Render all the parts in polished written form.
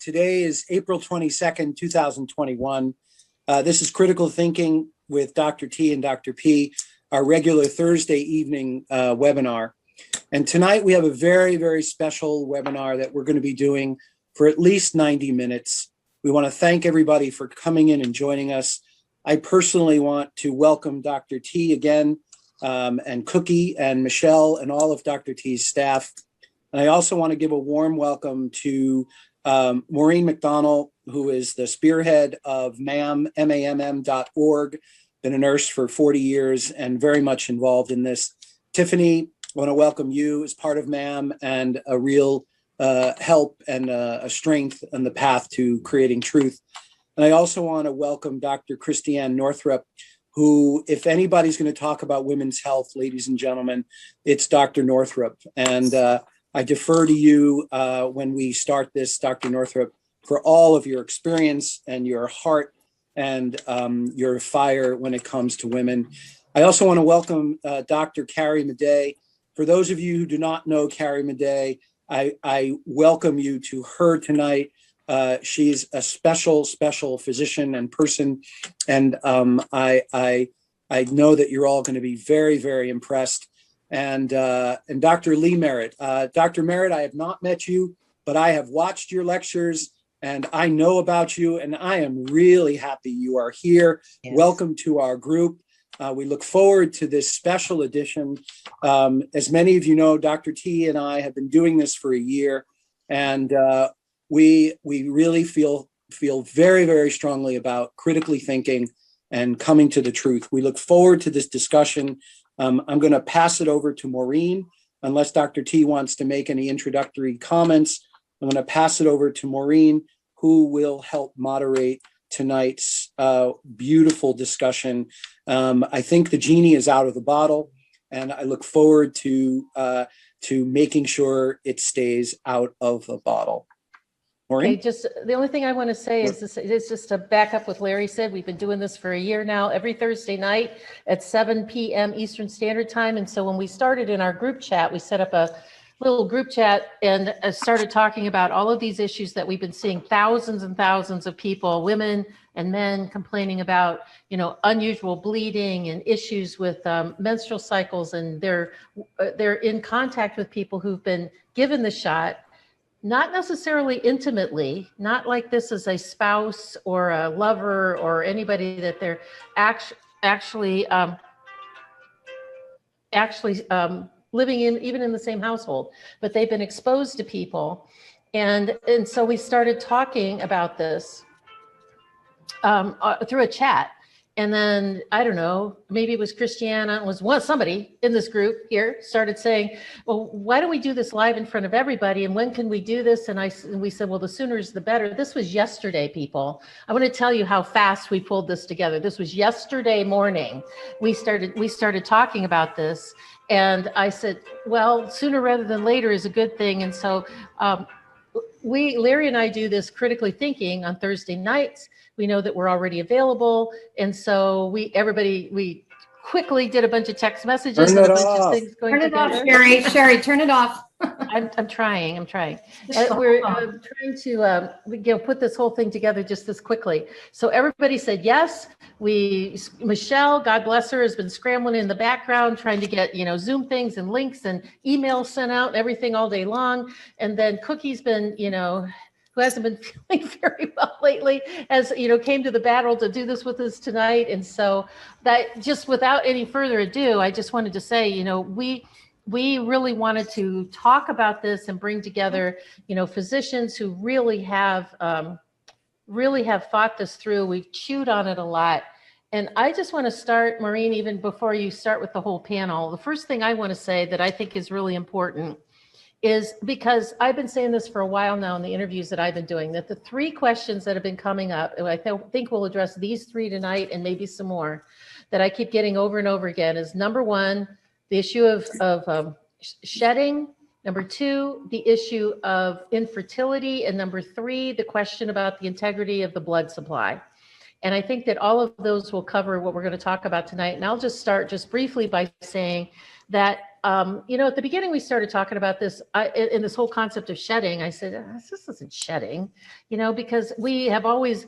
Today is April 22nd, 2021. This is Critical Thinking with Dr. T and Dr. P, our regular Thursday evening webinar. And tonight we have a very, very special webinar that we're going to be doing for at least 90 minutes. We want to thank everybody for coming in and joining us. I personally want to welcome Dr. T again, and Cookie and Michelle and all of Dr. T's staff. And I also want to give a warm welcome to Maureen McDonald, who is the spearhead of MAMM.org, been a nurse for 40 years and very much involved in this. Tiffany, I want to welcome you as part of MAM and a real help and a strength on the path to creating truth. And I also want to welcome Dr. Christiane Northrup, who, if anybody's going to talk about women's health, ladies and gentlemen, it's Dr. Northrup. And I defer to you when we start this, Dr. Northrup, for all of your experience and your heart and your fire when it comes to women. I also want to welcome Dr. Carrie Madej. For those of you who do not know Carrie Madej, I welcome you to her tonight. She's a special physician and person, and I know that you're all going to be very, very impressed. And Dr. Lee Merritt. Dr. Merritt, I have not met you, but I have watched your lectures and I know about you, and I am really happy you are here. Yes. Welcome to our group. We look forward to this special edition. As many of you know, Dr. T and I have been doing this for a year, and we really feel very, very strongly about critically thinking and coming to the truth. We look forward to this discussion. I'm going to pass it over to Maureen, unless Dr. T wants to make any introductory comments. I'm going to pass it over to Maureen, who will help moderate tonight's beautiful discussion. I think the genie is out of the bottle, and I look forward to making sure it stays out of the bottle. Maureen? Okay, just the only thing I want to say is this is just to back up what Larry said. We've been doing this for a year now, every Thursday night at 7 p.m. Eastern Standard Time. And so when we started in our group chat, we set up a little group chat and started talking about all of these issues that we've been seeing, thousands and thousands of people, women and men, complaining about, unusual bleeding and issues with menstrual cycles, and they're in contact with people who've been given the shot. Not necessarily intimately, not like this as a spouse or a lover or anybody that they're actually living in, even in the same household, but they've been exposed to people. And so we started talking about this through a chat. And then, I don't know, maybe it was Christiana, somebody in this group here started saying, well, why don't we do this live in front of everybody? And when can we do this? And we said, well, the sooner is the better. This was yesterday, people. I want to tell you how fast we pulled this together. This was yesterday morning. We started talking about this. And I said, well, sooner rather than later is a good thing. And so Larry and I do this critically thinking on Thursday nights. We know that we're already available. And so we quickly did a bunch of text messages and a bunch of things going together. Turn it off, Sherry, turn it off. I'm trying. We're trying to put this whole thing together just this quickly. So everybody said yes. Michelle, God bless her, has been scrambling in the background trying to get Zoom things and links and emails sent out and everything all day long. And then Cookie's been who hasn't been feeling very well lately, as came to the battle to do this with us tonight. And so that, just without any further ado, I just wanted to say, we really wanted to talk about this and bring together, physicians who really have thought this through. We've chewed on it a lot. And I just want to start, Maureen, even before you start with the whole panel, the first thing I want to say that I think is really important is, because I've been saying this for a while now in the interviews that I've been doing, that the three questions that have been coming up, and I think we'll address these three tonight and maybe some more, that I keep getting over and over again is, number one, the issue of shedding, number two, the issue of infertility, and number three, the question about the integrity of the blood supply. And I think that all of those will cover what we're going to talk about tonight. And I'll just start just briefly by saying that at the beginning, we started talking about this in this whole concept of shedding. I said, this isn't shedding, because we have always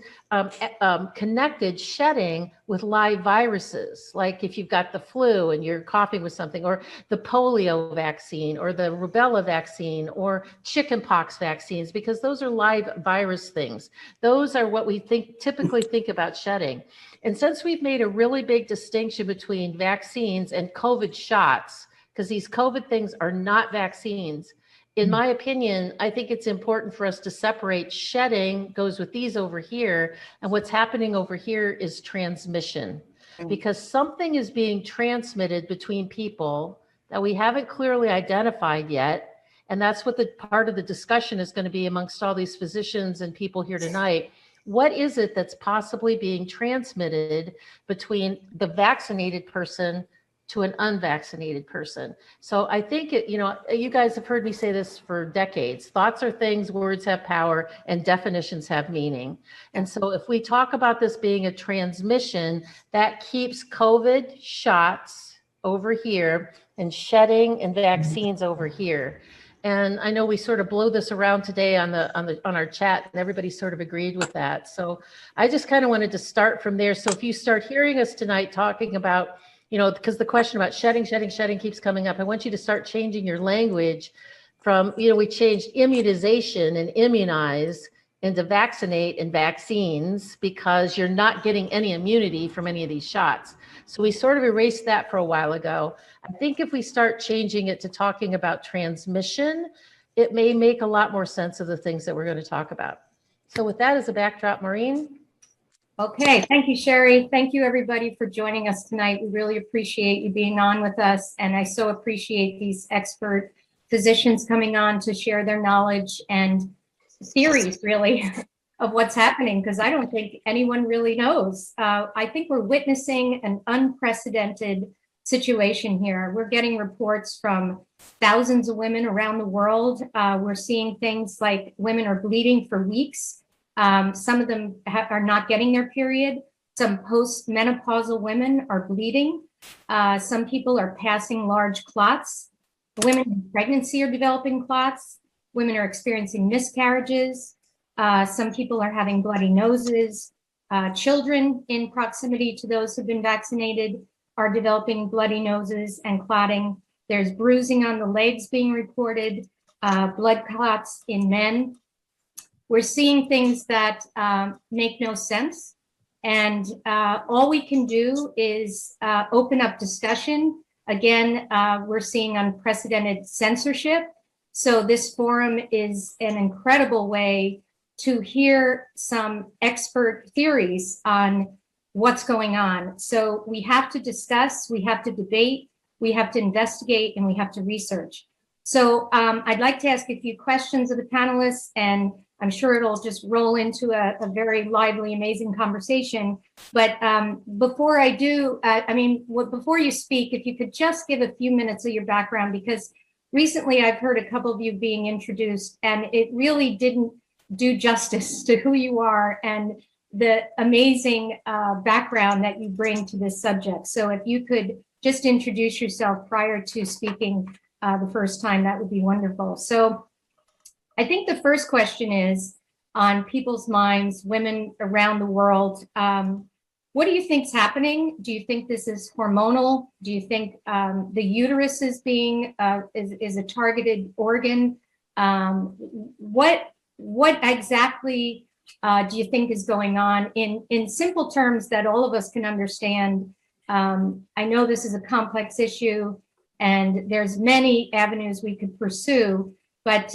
connected shedding with live viruses. Like if you've got the flu and you're coughing with something, or the polio vaccine, or the rubella vaccine, or chickenpox vaccines, because those are live virus things. Those are what we typically think about shedding. And since we've made a really big distinction between vaccines and COVID shots, because these COVID things are not vaccines, in my opinion, I think it's important for us to separate. Shedding goes with these over here, and what's happening over here is transmission, because something is being transmitted between people that we haven't clearly identified yet. And that's what the part of the discussion is going to be amongst all these physicians and people here tonight. What is it that's possibly being transmitted between the vaccinated person to an unvaccinated person? So I think, you guys have heard me say this for decades. Thoughts are things, words have power, and definitions have meaning. And so if we talk about this being a transmission, that keeps COVID shots over here and shedding and vaccines over here. And I know we sort of blow this around today on our chat, and everybody sort of agreed with that. So I just kind of wanted to start from there. So if you start hearing us tonight talking about, because the question about shedding keeps coming up, I want you to start changing your language from, we changed immunization and immunize into vaccinate and vaccines, because you're not getting any immunity from any of these shots. So we sort of erased that for a while ago. I think if we start changing it to talking about transmission, it may make a lot more sense of the things that we're going to talk about. So with that as a backdrop, Maureen. Okay, thank you, Sherry. Thank you, everybody, for joining us tonight. We really appreciate you being on with us, and I so appreciate these expert physicians coming on to share their knowledge and theories, really, of what's happening, because I don't think anyone really knows. I think we're witnessing an unprecedented situation here. We're getting reports from thousands of women around the world. We're seeing things like women are bleeding for weeks. Some of them are not getting their period. Some postmenopausal women are bleeding. Some people are passing large clots. Women in pregnancy are developing clots. Women are experiencing miscarriages. Some people are having bloody noses. Children in proximity to those who've been vaccinated are developing bloody noses and clotting. There's bruising on the legs being reported, blood clots in men. We're seeing things that make no sense. And all we can do is open up discussion. Again, we're seeing unprecedented censorship. So this forum is an incredible way to hear some expert theories on what's going on. So we have to discuss, we have to debate, we have to investigate, and we have to research. So I'd like to ask a few questions of the panelists, and I'm sure it'll just roll into a very lively, amazing conversation. But before I do, before you speak, if you could just give a few minutes of your background, because recently I've heard a couple of you being introduced, and it really didn't do justice to who you are and the amazing background that you bring to this subject. So if you could just introduce yourself prior to speaking the first time, that would be wonderful. So I think the first question is on people's minds, women around the world. What do you think is happening? Do you think this is hormonal? Do you think the uterus is being is a targeted organ? What exactly do you think is going on in simple terms that all of us can understand? I know this is a complex issue, and there's many avenues we could pursue, but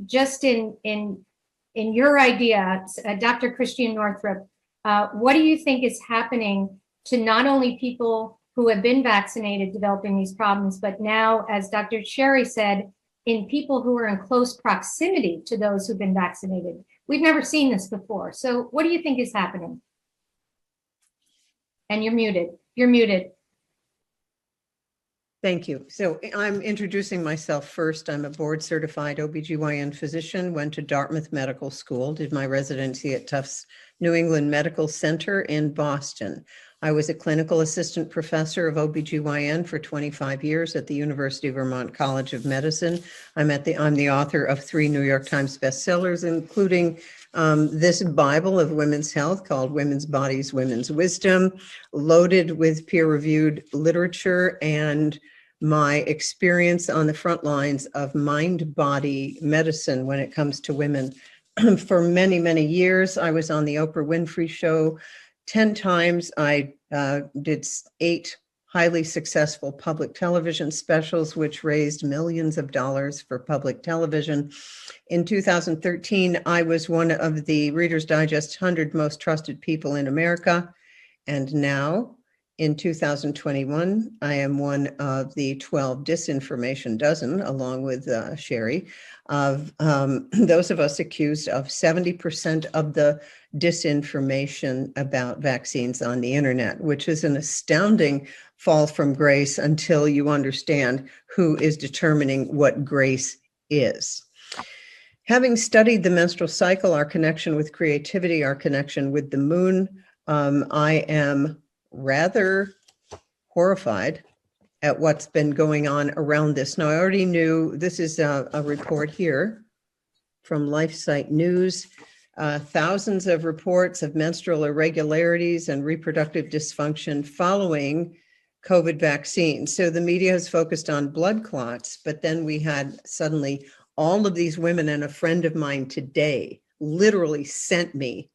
just in your idea, Dr. Christian Northrup, what do you think is happening to not only people who have been vaccinated developing these problems, but now, as Dr. Sherry said, in people who are in close proximity to those who've been vaccinated? We've never seen this before. So what do you think is happening? And you're muted. You're muted. Thank you. So I'm introducing myself first. I'm a board certified OBGYN physician, went to Dartmouth Medical School, did my residency at Tufts New England Medical Center in Boston. I was a clinical assistant professor of OBGYN for 25 years at the University of Vermont College of Medicine. I'm the author of 3 New York Times bestsellers, including this Bible of women's health called Women's Bodies, Women's Wisdom, loaded with peer-reviewed literature and my experience on the front lines of mind-body medicine when it comes to women. For many, many years, I was on the Oprah Winfrey Show 10 times. I did 8 highly successful public television specials, which raised millions of dollars for public television. In 2013, I was one of the Reader's Digest 100 Most Trusted People in America. And now, in 2021, I am one of the 12 disinformation dozen, along with Sherry, of those of us accused of 70% of the disinformation about vaccines on the internet, which is an astounding fall from grace until you understand who is determining what grace is. Having studied the menstrual cycle, our connection with creativity, our connection with the moon, I am rather horrified at what's been going on around this. Now, I already knew this is a report here from LifeSite News. Thousands of reports of menstrual irregularities and reproductive dysfunction following COVID vaccines. So the media has focused on blood clots, but then we had suddenly all of these women, and a friend of mine today literally sent me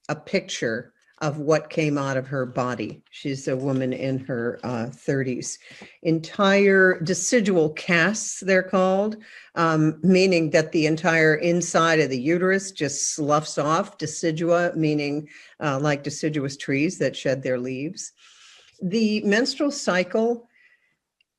a picture of what came out of her body. She's a woman in her 30s. Entire decidual casts, they're called, meaning that the entire inside of the uterus just sloughs off. Decidua, meaning like deciduous trees that shed their leaves. The menstrual cycle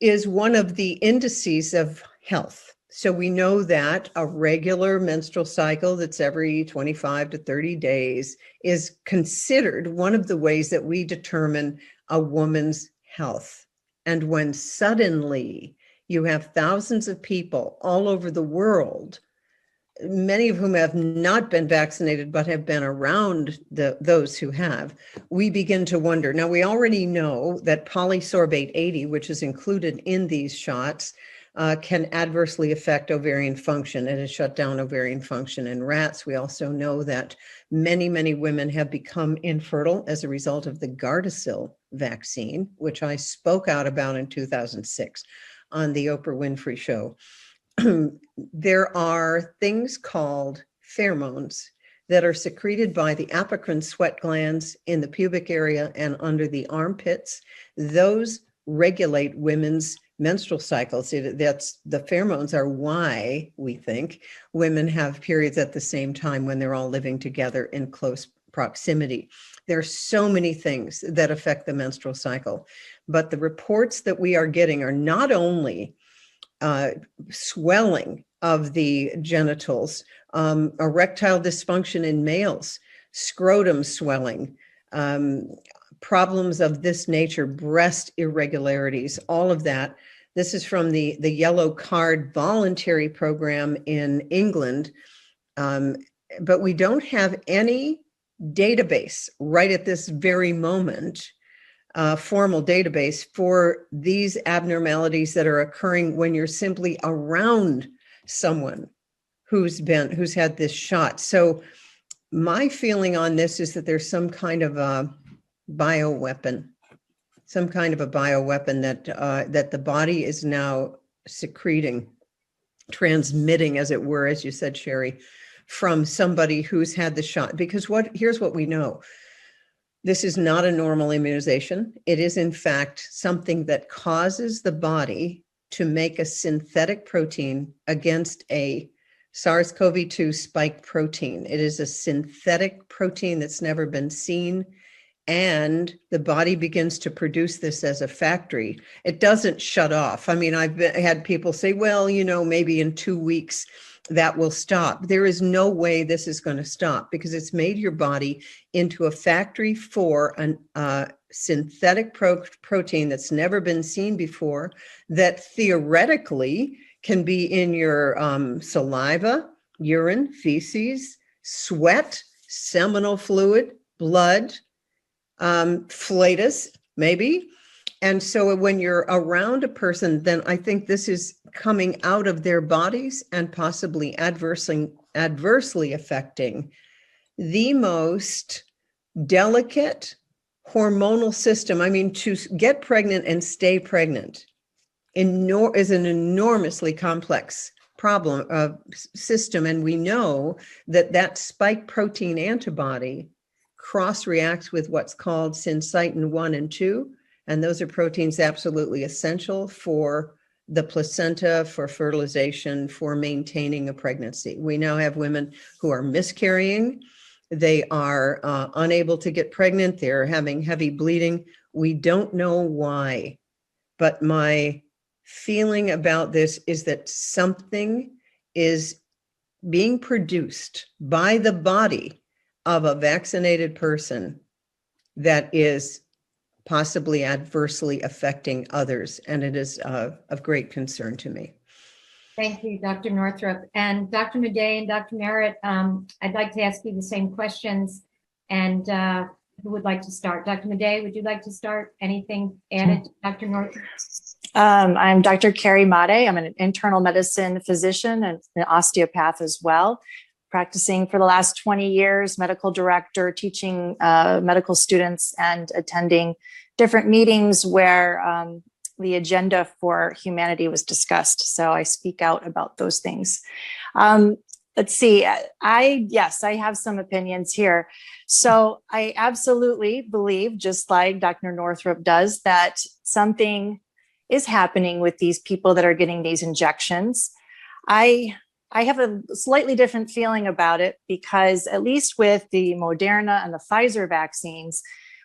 is one of the indices of health. So we know that a regular menstrual cycle that's every 25 to 30 days is considered one of the ways that we determine a woman's health. And when suddenly you have thousands of people all over the world, many of whom have not been vaccinated but have been around those who have, we begin to wonder. Now, we already know that polysorbate 80, which is included in these shots, can adversely affect ovarian function. It has shut down ovarian function in rats. We also know that many, many women have become infertile as a result of the Gardasil vaccine, which I spoke out about in 2006 on the Oprah Winfrey Show. There are things called pheromones that are secreted by the apocrine sweat glands in the pubic area and under the armpits. Those regulate women's menstrual cycles. That's the pheromones are why we think women have periods at the same time when they're all living together in close proximity. There are so many things that affect the menstrual cycle, but the reports that we are getting are not only swelling of the genitals, erectile dysfunction in males, scrotum swelling, problems of this nature, breast irregularities, all of that. This is from the Yellow Card voluntary program in England, but we don't have any database right at this very moment, formal database for these abnormalities that are occurring when you're simply around someone who's had this shot. So my feeling on this is that there's some kind of a bioweapon that the body is now secreting, transmitting, as it were, as you said, Sherry, from somebody who's had the shot. Because here's what we know. This is not a normal immunization. It is, in fact, something that causes the body to make a synthetic protein against a SARS-CoV-2 spike protein. It is a synthetic protein that's never been seen, and the body begins to produce this as a factory. It doesn't shut off. I mean, I've had people say, well, maybe in 2 weeks that will stop. There is no way this is going to stop because it's made your body into a factory for a synthetic protein that's never been seen before, that theoretically can be in your saliva, urine, feces, sweat, seminal fluid, blood, flatus, maybe. And so when you're around a person, then I think this is coming out of their bodies and possibly adversely affecting the most delicate hormonal system. I mean, to get pregnant and stay pregnant is an enormously complex system. And we know that spike protein antibody cross-reacts with what's called syncytin 1 and 2. And those are proteins absolutely essential for the placenta, for fertilization, for maintaining a pregnancy. We now have women who are miscarrying. They are unable to get pregnant. They're having heavy bleeding. We don't know why, but my feeling about this is that something is being produced by the body of a vaccinated person that is possibly adversely affecting others. And it is of great concern to me. Thank you, Dr. Northrup. And Dr. Madej and Dr. Merritt, I'd like to ask you the same questions. And who would like to start? Dr. Madej, would you like to start? Anything added to Dr. Northrup? I'm Dr. Carrie Madej. I'm an internal medicine physician and an osteopath as well, practicing for the last 20 years, medical director, teaching medical students and attending different meetings where the agenda for humanity was discussed. So I speak out about those things. Let's see, I have some opinions here. So I absolutely believe, just like Dr. Northrup does, that something is happening with these people that are getting these injections. I have a slightly different feeling about it because at least with the Moderna and the Pfizer vaccines,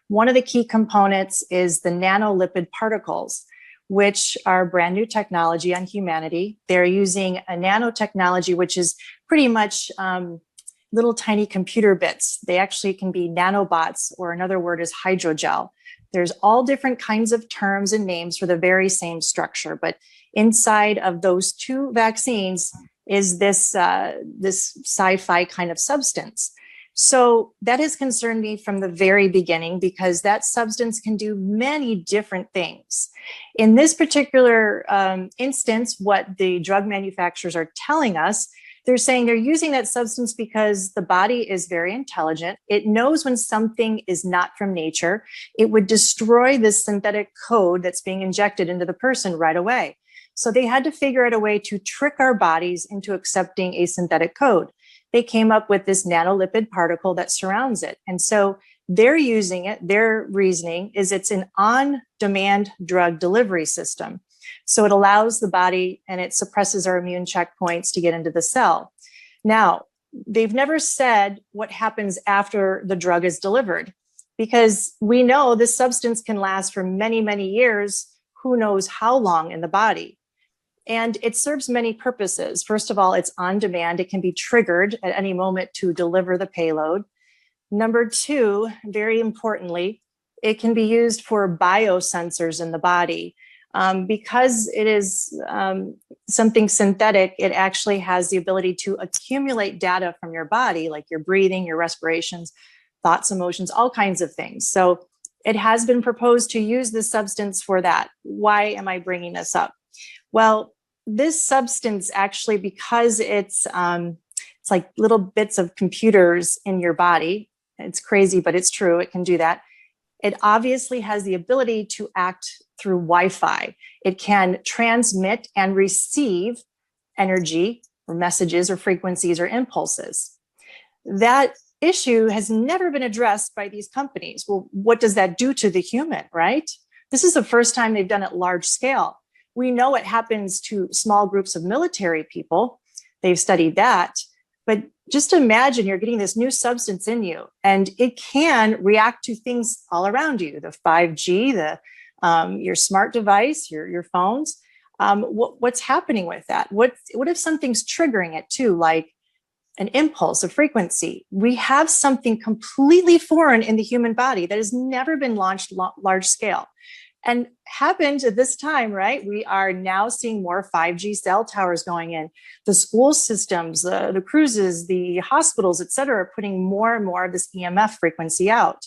one of the key components is the nanolipid particles, which are brand new technology on humanity. They're using a nanotechnology, which is pretty much little tiny computer bits. They actually can be nanobots, or another word is hydrogel. There's all different kinds of terms and names for the very same structure, but inside of those two vaccines is this sci-fi kind of substance. So that has concerned me from the very beginning because that substance can do many different things. In this particular instance, what the drug manufacturers are telling us, they're saying they're using that substance because the body is very intelligent. It knows when something is not from nature. It would destroy this synthetic code that's being injected into the person right away. So they had to figure out a way to trick our bodies into accepting a synthetic code. They came up with this nanolipid particle that surrounds it. And so they're using it, their reasoning is it's an on-demand drug delivery system. So it allows the body and it suppresses our immune checkpoints to get into the cell. Now, they've never said what happens after the drug is delivered, because we know this substance can last for many, many years, who knows how long in the body. And it serves many purposes. First of all, it's on demand. It can be triggered at any moment to deliver the payload. Number two, very importantly, it can be used for biosensors in the body. Because it is something synthetic, it actually has the ability to accumulate data from your body, like your breathing, your respirations, thoughts, emotions, all kinds of things. So it has been proposed to use this substance for that. Why am I bringing this up? Well, this substance actually, because it's like little bits of computers in your body. It's crazy, but it's true. It can do that. It obviously has the ability to act through Wi-Fi. It can transmit and receive energy or messages or frequencies or impulses. That issue has never been addressed by these companies. Well, what does that do to the human, right? This is the first time they've done it large scale. We know it happens to small groups of military people. They've studied that. But just imagine you're getting this new substance in you, and it can react to things all around you, the 5G, your smart device, your phones. What's happening with that? What if something's triggering it too, like an impulse, a frequency? We have something completely foreign in the human body that has never been launched large scale. And happened at this time, right? We are now seeing more 5G cell towers going in. The school systems, the cruises, the hospitals, et cetera, are putting more and more of this EMF frequency out.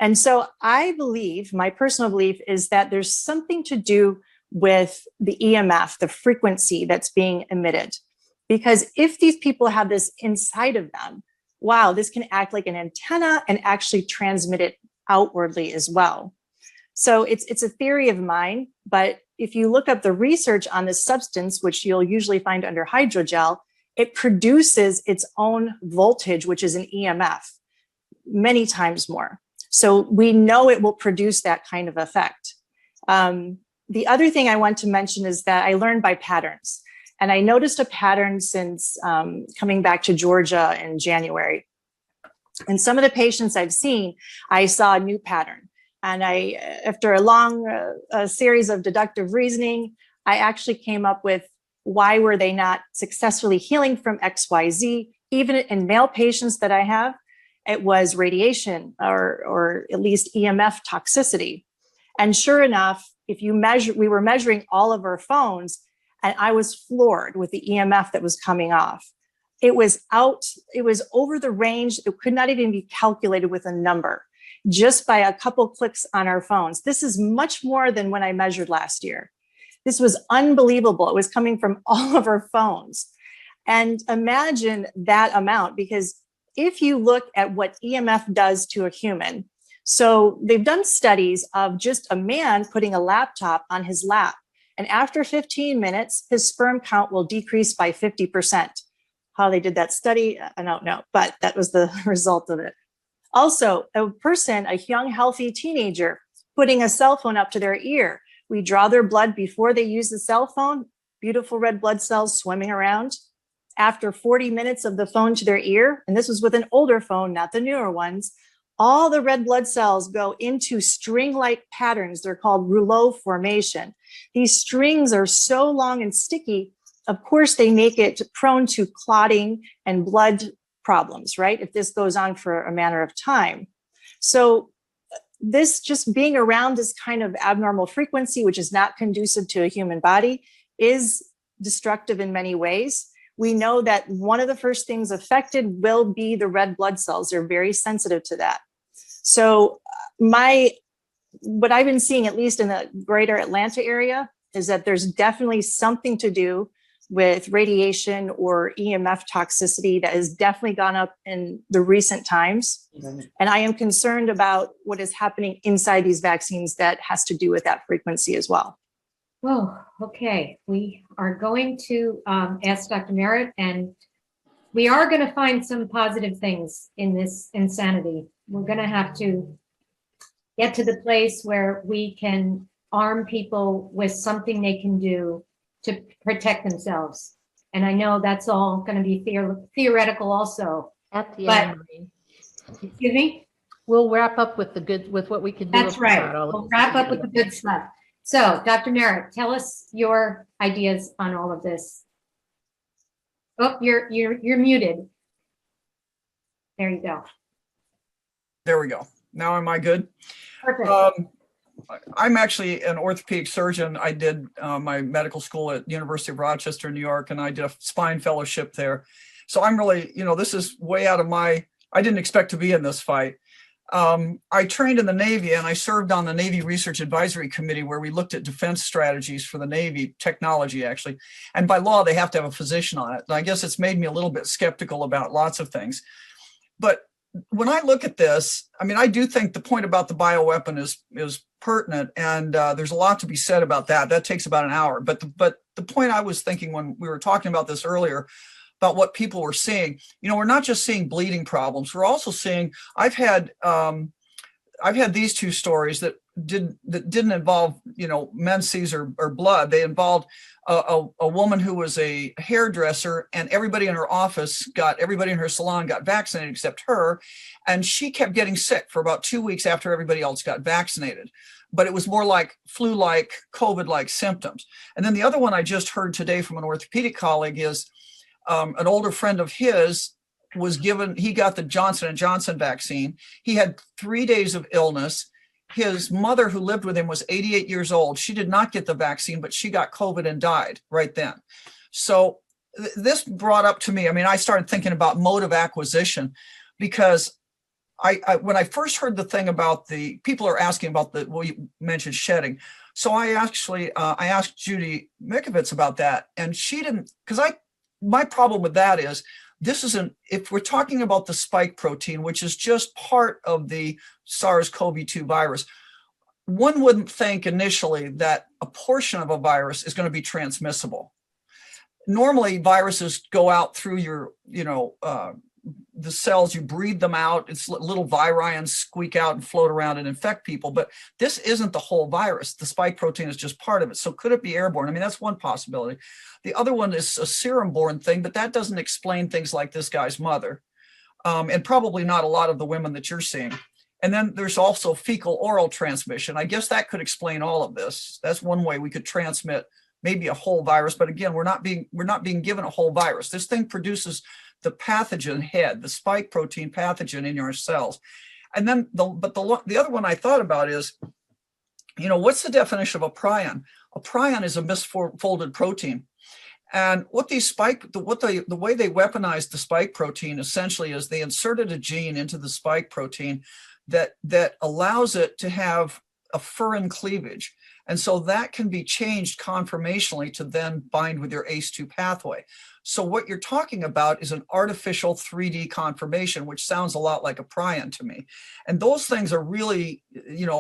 And so I believe, my personal belief is that there's something to do with the EMF, the frequency that's being emitted. Because if these people have this inside of them, wow, this can act like an antenna and actually transmit it outwardly as well. So it's a theory of mine, but if you look up the research on this substance, which you'll usually find under hydrogel, it produces its own voltage, which is an EMF, many times more. So we know it will produce that kind of effect. The other thing I want to mention is that I learned by patterns. And I noticed a pattern since coming back to Georgia in January. And some of the patients I've seen, I saw a new pattern. And after a long series of deductive reasoning, I actually came up with why were they not successfully healing from XYZ. Even in male patients that I have, it was radiation or at least EMF toxicity. And sure enough, we were measuring all of our phones, and I was floored with the EMF that was coming off. It was over the range. It could not even be calculated with a number, just by a couple clicks on our phones. This is much more than when I measured last year. This was unbelievable. It was coming from all of our phones. And imagine that amount, because if you look at what EMF does to a human, so they've done studies of just a man putting a laptop on his lap, and after 15 minutes, his sperm count will decrease by 50%. How they did that study, I don't know, but that was the result of it. Also, a young, healthy teenager, putting a cell phone up to their ear. We draw their blood before they use the cell phone, beautiful red blood cells swimming around. After 40 minutes of the phone to their ear, and this was with an older phone, not the newer ones, all the red blood cells go into string-like patterns. They're called rouleau formation. These strings are so long and sticky, of course, they make it prone to clotting and blood problems, right? If this goes on for a matter of time. So this just being around this kind of abnormal frequency, which is not conducive to a human body, is destructive in many ways. We know that one of the first things affected will be the red blood cells. They're very sensitive to that. So what I've been seeing, at least in the greater Atlanta area, is that there's definitely something to do with radiation or EMF toxicity that has definitely gone up in the recent times. And I am concerned about what is happening inside these vaccines that has to do with that frequency as well. Well, okay, we are going to ask Dr. Merritt, and we are going to find some positive things in this insanity. We're going to have to get to the place where we can arm people with something they can do to protect themselves. And I know that's all going to be theoretical also. At the But- end, Maureen, Excuse me? we'll wrap up with what we can do. That's right. about all of We'll this. wrap up with the good stuff. So, Dr. Merritt, tell us your ideas on all of this. Oh, you're muted. There you go. There we go. Now am I good? Perfect. I'm actually an orthopedic surgeon. I did my medical school at University of Rochester, New York, and I did a spine fellowship there. So I'm really, this is way out of I didn't expect to be in this fight. I trained in the Navy, and I served on the Navy Research Advisory Committee, where we looked at defense strategies for the Navy, technology actually. And by law, they have to have a physician on it. And I guess it's made me a little bit skeptical about lots of things. But when I look at this, I do think the point about the bioweapon is pertinent, and there's a lot to be said about that. That takes about an hour. But the point I was thinking when we were talking about this earlier, about what people were seeing, we're not just seeing bleeding problems. We're also seeing, I've had these two stories that didn't involve, menses or blood. They involved a woman who was a hairdresser, and everybody in her salon got vaccinated except her. And she kept getting sick for about 2 weeks after everybody else got vaccinated. But it was more like flu-like, COVID-like symptoms. And then the other one I just heard today from an orthopedic colleague is an older friend of his he got the Johnson & Johnson vaccine. He had 3 days of illness. His mother, who lived with him, was 88 years old. She did not get the vaccine, but she got COVID and died right then. So this brought up to me, I started thinking about mode of acquisition, because when I first heard the thing about the people are asking about well, you mentioned shedding. So I actually, I asked Judy Mikovits about that, and she didn't, because my problem with that is, if we're talking about the spike protein, which is just part of the SARS-CoV-2 virus, one wouldn't think initially that a portion of a virus is going to be transmissible. Normally, viruses go out through your, the cells, you breathe them out. It's little virions squeak out and float around and infect people. But this isn't the whole virus. The spike protein is just part of it. So could it be airborne? I mean, that's one possibility. The other one is a serum-borne thing, but that doesn't explain things like this guy's mother, and probably not a lot of the women that you're seeing. And then there's also fecal oral transmission. I guess that could explain all of this. That's one way we could transmit maybe a whole virus. But again, we're not being given a whole virus. This thing produces the pathogen head, the spike protein pathogen in your cells. And then the other one I thought about is, what's the definition of a prion? A prion is a misfolded protein. And what the way they weaponized the spike protein essentially is they inserted a gene into the spike protein that allows it to have a furin cleavage. And so that can be changed conformationally to then bind with your ACE2 pathway. So what you're talking about is an artificial 3D conformation, which sounds a lot like a prion to me. And those things are really,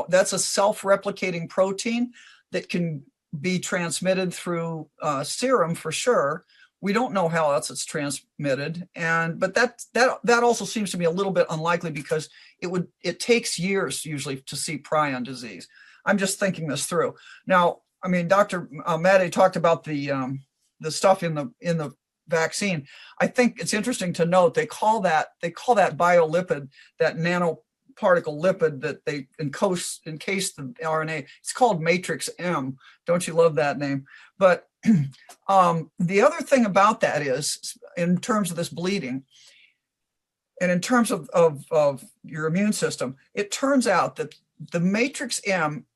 that's a self-replicating protein that can be transmitted through serum for sure. We don't know how else it's transmitted, but that also seems to be a little bit unlikely because it takes years usually to see prion disease. I'm just thinking this through. Now, I mean, Dr. Madej talked about the stuff in the vaccine. I think it's interesting to note they call that biolipid, that nanoparticle lipid that they encase the RNA. It's called matrix M. Don't you love that name? But the other thing about that is, in terms of this bleeding, and in terms of your immune system, it turns out that the matrix M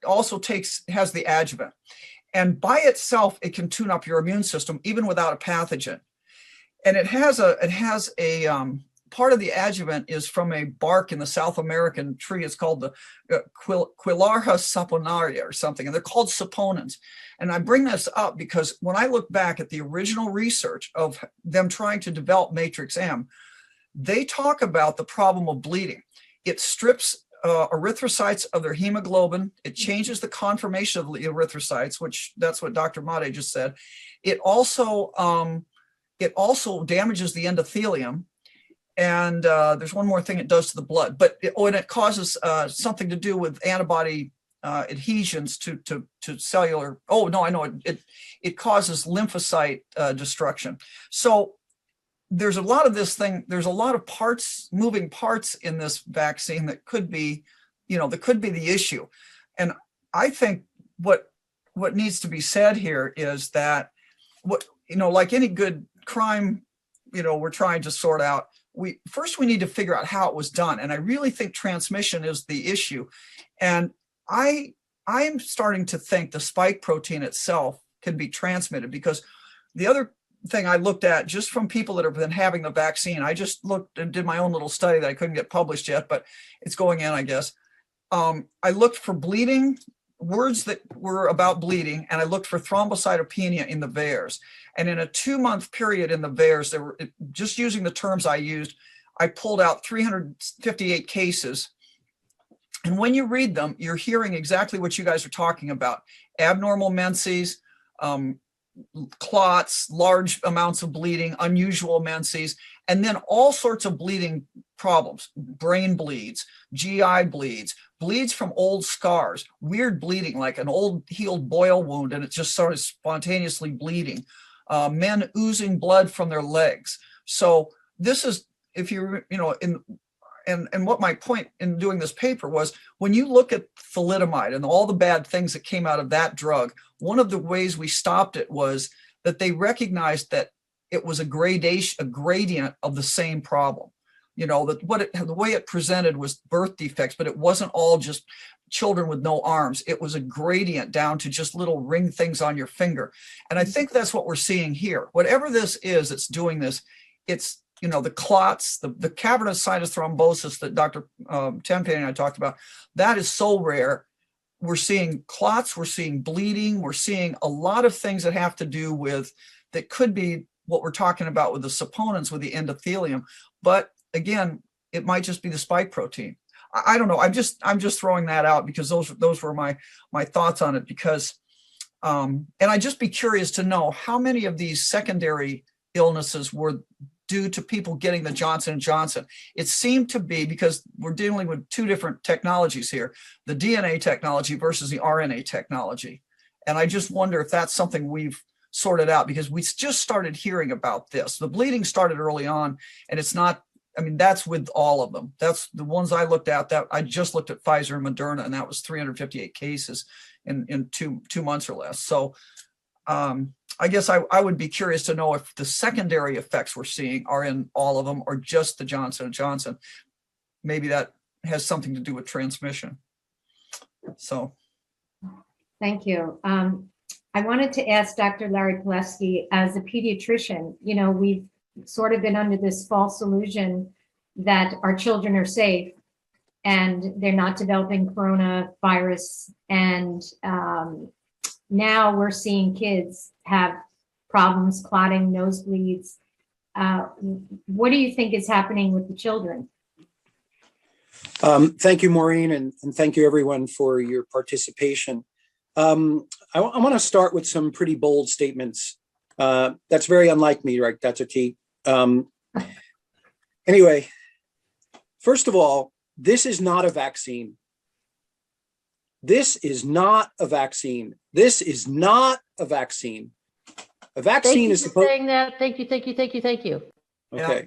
also has the adjuvant, and by itself it can tune up your immune system even without a pathogen. And it has a part of the adjuvant is from a bark in the South American tree. It's called the Quilarha saponaria or something, and they're called saponins. And I bring this up because when I look back at the original research of them trying to develop matrix M, they talk about the problem of bleeding. It strips erythrocytes of their hemoglobin. It changes the conformation of the erythrocytes, which that's what Dr. Madej just said. It also damages the endothelium. And there's one more thing it does to the blood, but it causes something to do with antibody adhesions to cellular. Oh no, I know it causes lymphocyte destruction. So there's a lot of this thing. There's a lot of moving parts in this vaccine that could be, that could be the issue. And I think what needs to be said here is that like any good crime, we're trying to sort out. We need to figure out how it was done. And I really think transmission is the issue. And I'm starting to think the spike protein itself can be transmitted, because the other thing I looked at just from people that have been having the vaccine, I just looked and did my own little study that I couldn't get published yet, but it's going in, I guess. I looked for bleeding, words that were about bleeding, and I looked for thrombocytopenia in the VAERS. And in a 2-month period in the VAERS, there were, just using the terms I used, I pulled out 358 cases. And when you read them, you're hearing exactly what you guys are talking about: abnormal menses, clots, large amounts of bleeding, unusual menses, and then all sorts of bleeding problems: brain bleeds, GI bleeds, bleeds from old scars, weird bleeding like an old healed boil wound and it just started spontaneously bleeding, men oozing blood from their legs. So this is, if you, and what my point in doing this paper was, when you look at thalidomide and all the bad things that came out of that drug, one of the ways we stopped it was that they recognized that it was a gradient of the same problem. The way it presented was birth defects, but it wasn't all just children with no arms. It was a gradient down to just little ring things on your finger. And I think that's what we're seeing here. Whatever this is that's doing this, the clots, the cavernous sinus thrombosis that Dr. Tempe and I talked about, that is so rare. We're seeing clots, we're seeing bleeding, we're seeing a lot of things that have to do with, that could be what we're talking about with the saponins, with the endothelium. But again, it might just be the spike protein. I don't know. I'm just throwing that out because those were my thoughts on it, because and I'd just be curious to know how many of these secondary illnesses were due to people getting the Johnson & Johnson. It seemed to be, because we're dealing with two different technologies here, the DNA technology versus the RNA technology. And I just wonder if that's something we've sorted out, because we just started hearing about this. The bleeding started early on, and it's not, I mean, that's with all of them. That's the ones I looked at. That I just looked at Pfizer and Moderna, and that was 358 cases in two months or less. So I guess I would be curious to know if the secondary effects we're seeing are in all of them or just the Johnson & Johnson. Maybe that has something to do with transmission. So. Thank you. I wanted to ask Dr. Larry Pileski, as a pediatrician, we've sort of been under this false illusion that our children are safe and they're not developing coronavirus. And now we're seeing kids have problems, clotting, nosebleeds. What do you think is happening with the children? Thank you, Maureen, and thank you everyone for your participation. I want to start with some pretty bold statements. That's very unlike me, right, Dr. T? Anyway, first of all, this is not a vaccine. This is not a vaccine. This is not a vaccine. A vaccine is supposed. Saying that. Thank you. Okay. Yeah.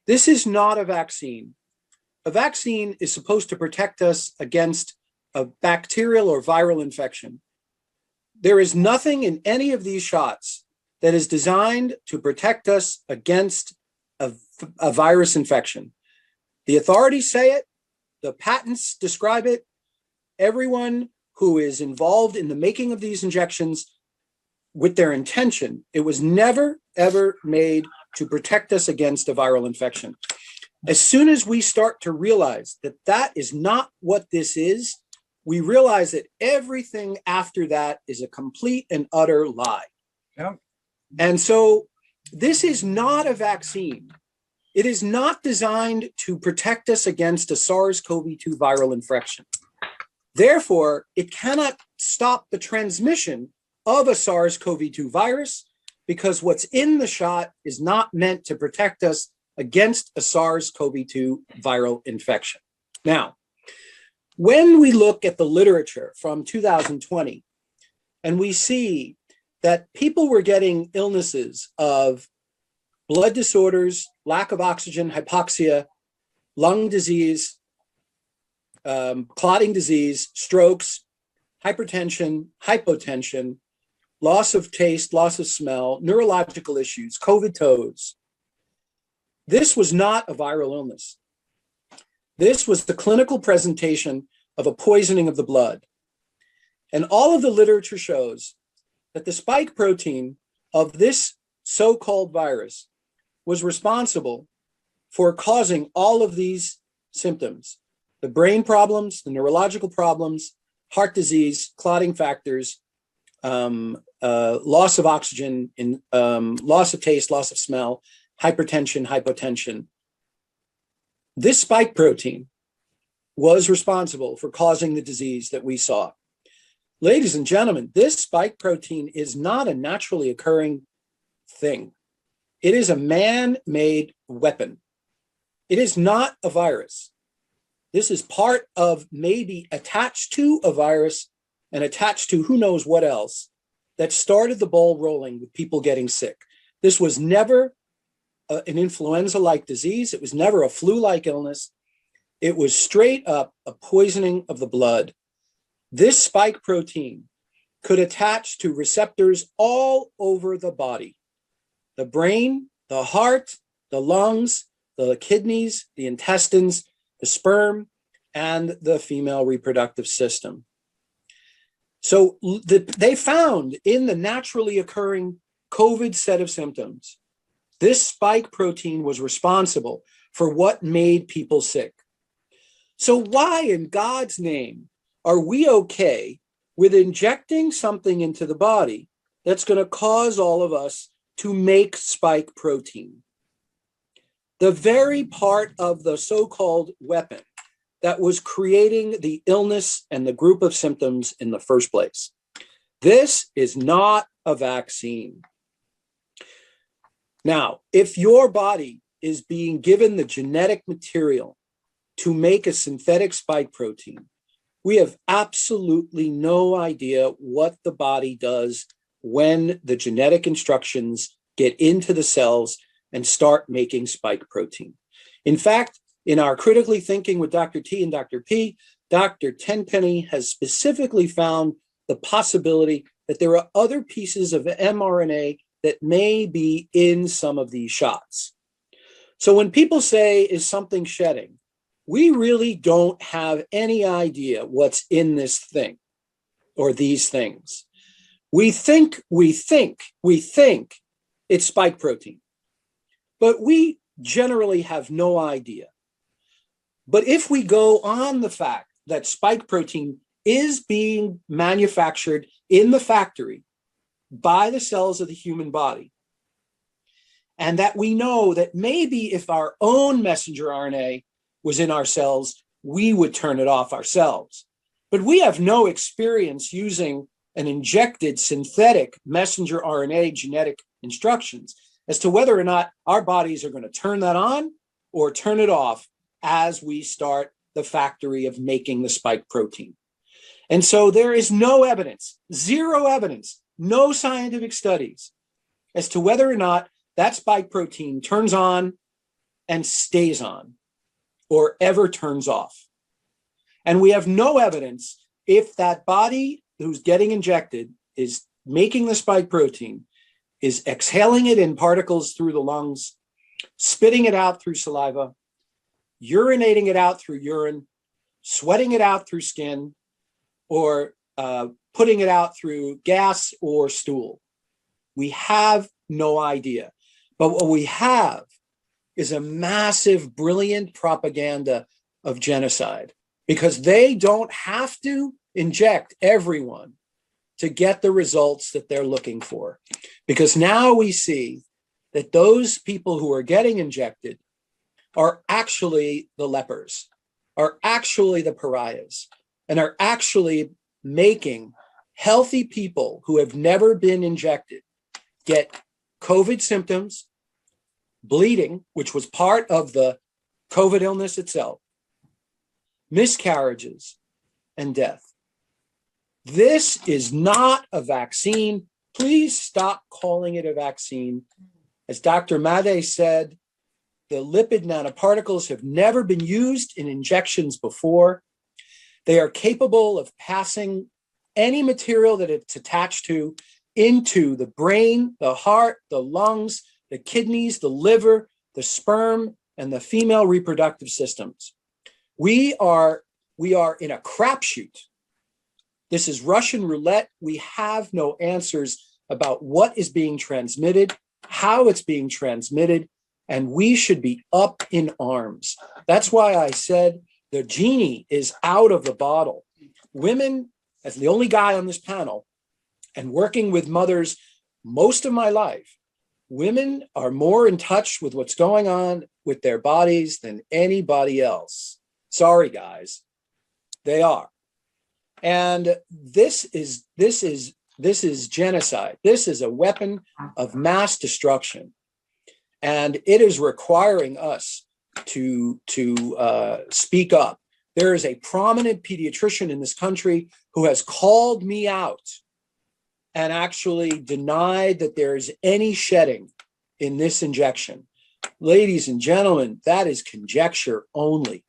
This is not a vaccine. A vaccine is supposed to protect us against a bacterial or viral infection. There is nothing in any of these shots that is designed to protect us against a virus infection. The authorities say it, the patents describe it. Everyone who is involved in the making of these injections, with their intention, it was never, ever made to protect us against a viral infection. As soon as we start to realize that that is not what this is, we realize that everything after that is a complete and utter lie. Yeah. And so this is not a vaccine. It is not designed to protect us against a SARS-CoV-2 viral infection. Therefore, it cannot stop the transmission of a SARS-CoV-2 virus, because what's in the shot is not meant to protect us against a SARS-CoV-2 viral infection. Now, when we look at the literature from 2020, and we see that people were getting illnesses of blood disorders, lack of oxygen, hypoxia, lung disease, clotting disease, strokes, hypertension, hypotension, loss of taste, loss of smell, neurological issues, COVID toes. This was not a viral illness. This was the clinical presentation of a poisoning of the blood. And all of the literature shows that the spike protein of this so-called virus was responsible for causing all of these symptoms: the brain problems, the neurological problems, heart disease, clotting factors, loss of oxygen, loss of taste, loss of smell, hypertension, hypotension. This spike protein was responsible for causing the disease that we saw. Ladies and gentlemen, this spike protein is not a naturally occurring thing. It is a man-made weapon. It is not a virus. This is part of, maybe attached to a virus and attached to who knows what else, that started the ball rolling with people getting sick. This was never an influenza-like disease. It was never a flu-like illness. It was straight up a poisoning of the blood. This spike protein could attach to receptors all over the body: the brain, the heart, the lungs, the kidneys, the intestines, the sperm, and the female reproductive system. So they found in the naturally occurring COVID set of symptoms This spike protein was responsible for what made people sick. So why in God's name are we okay with injecting something into the body that's going to cause all of us to make spike protein? The very part of the so-called weapon that was creating the illness and the group of symptoms in the first place. This is not a vaccine. Now, if your body is being given the genetic material to make a synthetic spike protein, we have absolutely no idea what the body does when the genetic instructions get into the cells and start making spike protein. In fact, in our Critically Thinking with Dr. T and Dr. P, Dr. Tenpenny has specifically found the possibility that there are other pieces of mRNA that may be in some of these shots. So when people say, is something shedding? We really don't have any idea what's in this thing or these things. We think it's spike protein, but we generally have no idea. But if we go on the fact that spike protein is being manufactured in the factory by the cells of the human body, and that we know that maybe if our own messenger RNA was in our cells, we would turn it off ourselves. But we have no experience using an injected synthetic messenger RNA genetic instructions as to whether or not our bodies are going to turn that on or turn it off as we start the factory of making the spike protein. And so there is no evidence, zero evidence, no scientific studies as to whether or not that spike protein turns on and stays on or ever turns off. And we have no evidence if that body who's getting injected is making the spike protein, is exhaling it in particles through the lungs, spitting it out through saliva, urinating it out through urine, sweating it out through skin, or putting it out through gas or stool. We have no idea. But what we have is a massive, brilliant propaganda of genocide, because they don't have to inject everyone to get the results that they're looking for. Because now we see that those people who are getting injected are actually the lepers, are actually the pariahs, and are actually making healthy people who have never been injected get COVID symptoms, bleeding, which was part of the COVID illness itself, miscarriages, and death. This is not a vaccine. Please stop calling it a vaccine. As Dr. Made said, the lipid nanoparticles have never been used in injections before. They are capable of passing any material that it's attached to into the brain, the heart, the lungs, the kidneys, the liver, the sperm, and the female reproductive systems. We are in a crapshoot. This is Russian roulette. We have no answers about what is being transmitted, how it's being transmitted, and we should be up in arms. That's why I said the genie is out of the bottle. Women, as the only guy on this panel, and working with mothers most of my life, women are more in touch with what's going on with their bodies than anybody else. Sorry, guys, they are. And this is genocide. This is a weapon of mass destruction. And it is requiring us to speak up. There is a prominent pediatrician in this country who has called me out and actually denied that there is any shedding in this injection. Ladies and gentlemen, that is conjecture only.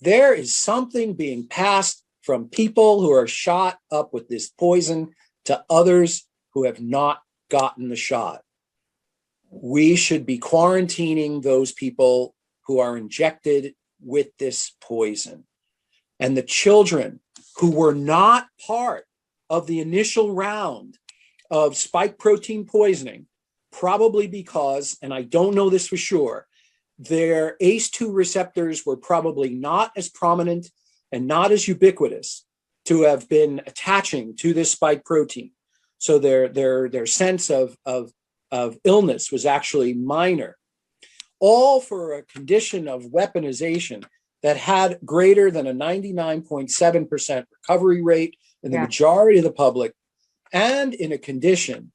There is something being passed from people who are shot up with this poison to others who have not gotten the shot. We should be quarantining those people who are injected with this poison. And the children who were not part of the initial round of spike protein poisoning probably because, and I don't know this for sure, their ACE2 receptors were probably not as prominent and not as ubiquitous to have been attaching to this spike protein. So their sense of illness was actually minor, all for a condition of weaponization that had greater than a 99.7% recovery rate in the majority of the public, and in a condition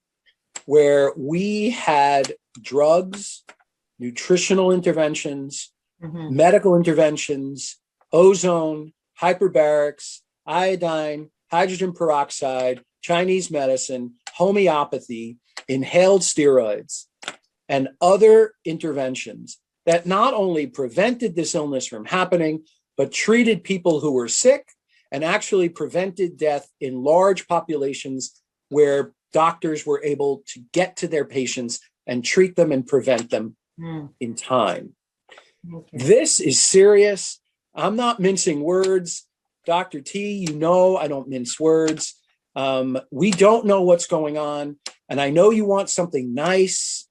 where we had drugs, nutritional interventions, medical interventions, ozone, hyperbarics, iodine, hydrogen peroxide, Chinese medicine, homeopathy, inhaled steroids, and other interventions that not only prevented this illness from happening, but treated people who were sick and actually prevented death in large populations where doctors were able to get to their patients and treat them and prevent them in time. This is serious. I'm not mincing words. Dr. T, you know I don't mince words. We don't know what's going on, and I know you want something nice.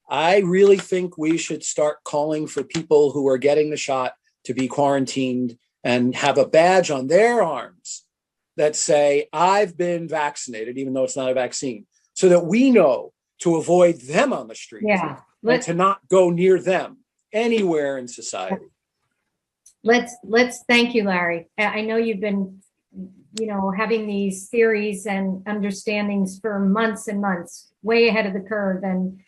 I really think we should start calling for people who are getting the shot to be quarantined and have a badge on their arms that say, I've been vaccinated, even though it's not a vaccine, so that we know to avoid them on the street and to not go near them anywhere in society. Let's thank you, Larry. I know you've been, having these theories and understandings for months and months, way ahead of the curve. And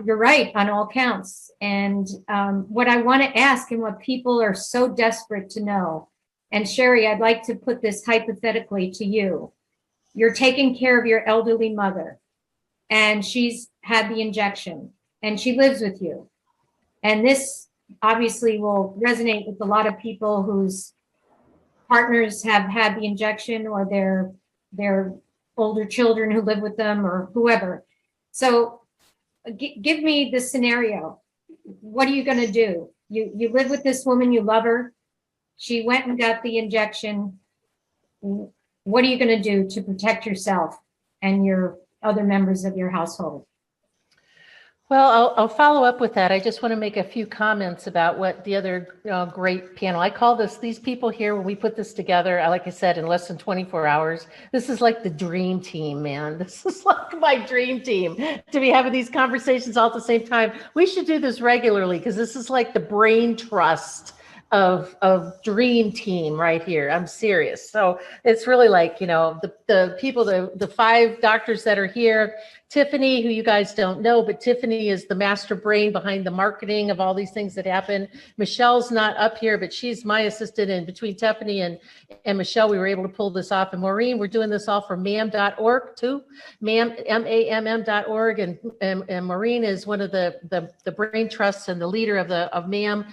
you're right on all counts. And what I want to ask, and what people are so desperate to know, and Sherry, I'd like to put this hypothetically to you. You're taking care of your elderly mother, and she's had the injection, and she lives with you. And this obviously will resonate with a lot of people whose partners have had the injection, or their older children who live with them, or whoever. So give me the scenario. What are you going to do? You live with this woman, you love her. She went and got the injection. What are you going to do to protect yourself and your other members of your household? Well, I'll follow up with that. I just want to make a few comments about what the other great panel. I call these people here, when we put this together, like I said, in less than 24 hours, this is like the dream team, man. This is like my dream team, to be having these conversations all at the same time. We should do this regularly, because this is like the brain trust of dream team right here. I'm serious. So it's really like, the people, the 5 doctors that are here. Tiffany, who you guys don't know, but Tiffany is the master brain behind the marketing of all these things that happen. Michelle's not up here, but she's my assistant. And between Tiffany and Michelle, we were able to pull this off. And Maureen, we're doing this all from MAM.org too, MAMM.org. And Maureen is one of the brain trusts and the leader of MAM.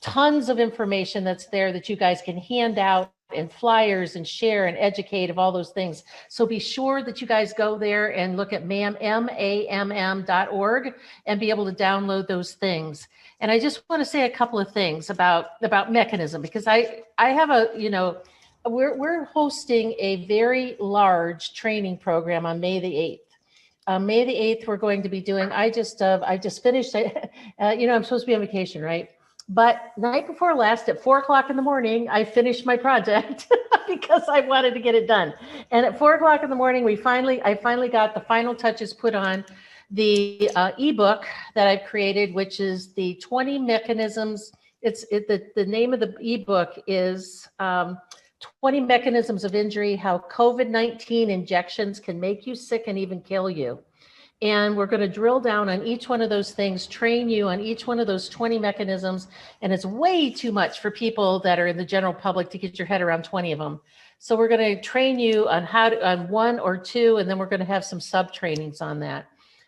Tons of information that's there that you guys can hand out, and flyers and share and educate of all those things. So be sure that you guys go there and look at MAMM.org and be able to download those things. And I just want to say a couple of things about mechanism, because I have we're hosting a very large training program on May the 8th. May the 8th, we're going to be doing, I just finished, I'm supposed to be on vacation, right? But night before last at 4:00 in the morning, I finished my project because I wanted to get it done. And at 4:00 in the morning, I finally got the final touches put on the ebook that I've created, which is the 20 mechanisms. The name of the ebook is 20 Mechanisms of Injury: How COVID-19 Injections Can Make You Sick and Even Kill You. And we're going to drill down on each one of those things, train you on each one of those 20 mechanisms. And it's way too much for people that are in the general public to get your head around 20 of them. So we're going to train you on on 1 or 2, and then we're going to have some sub trainings on that.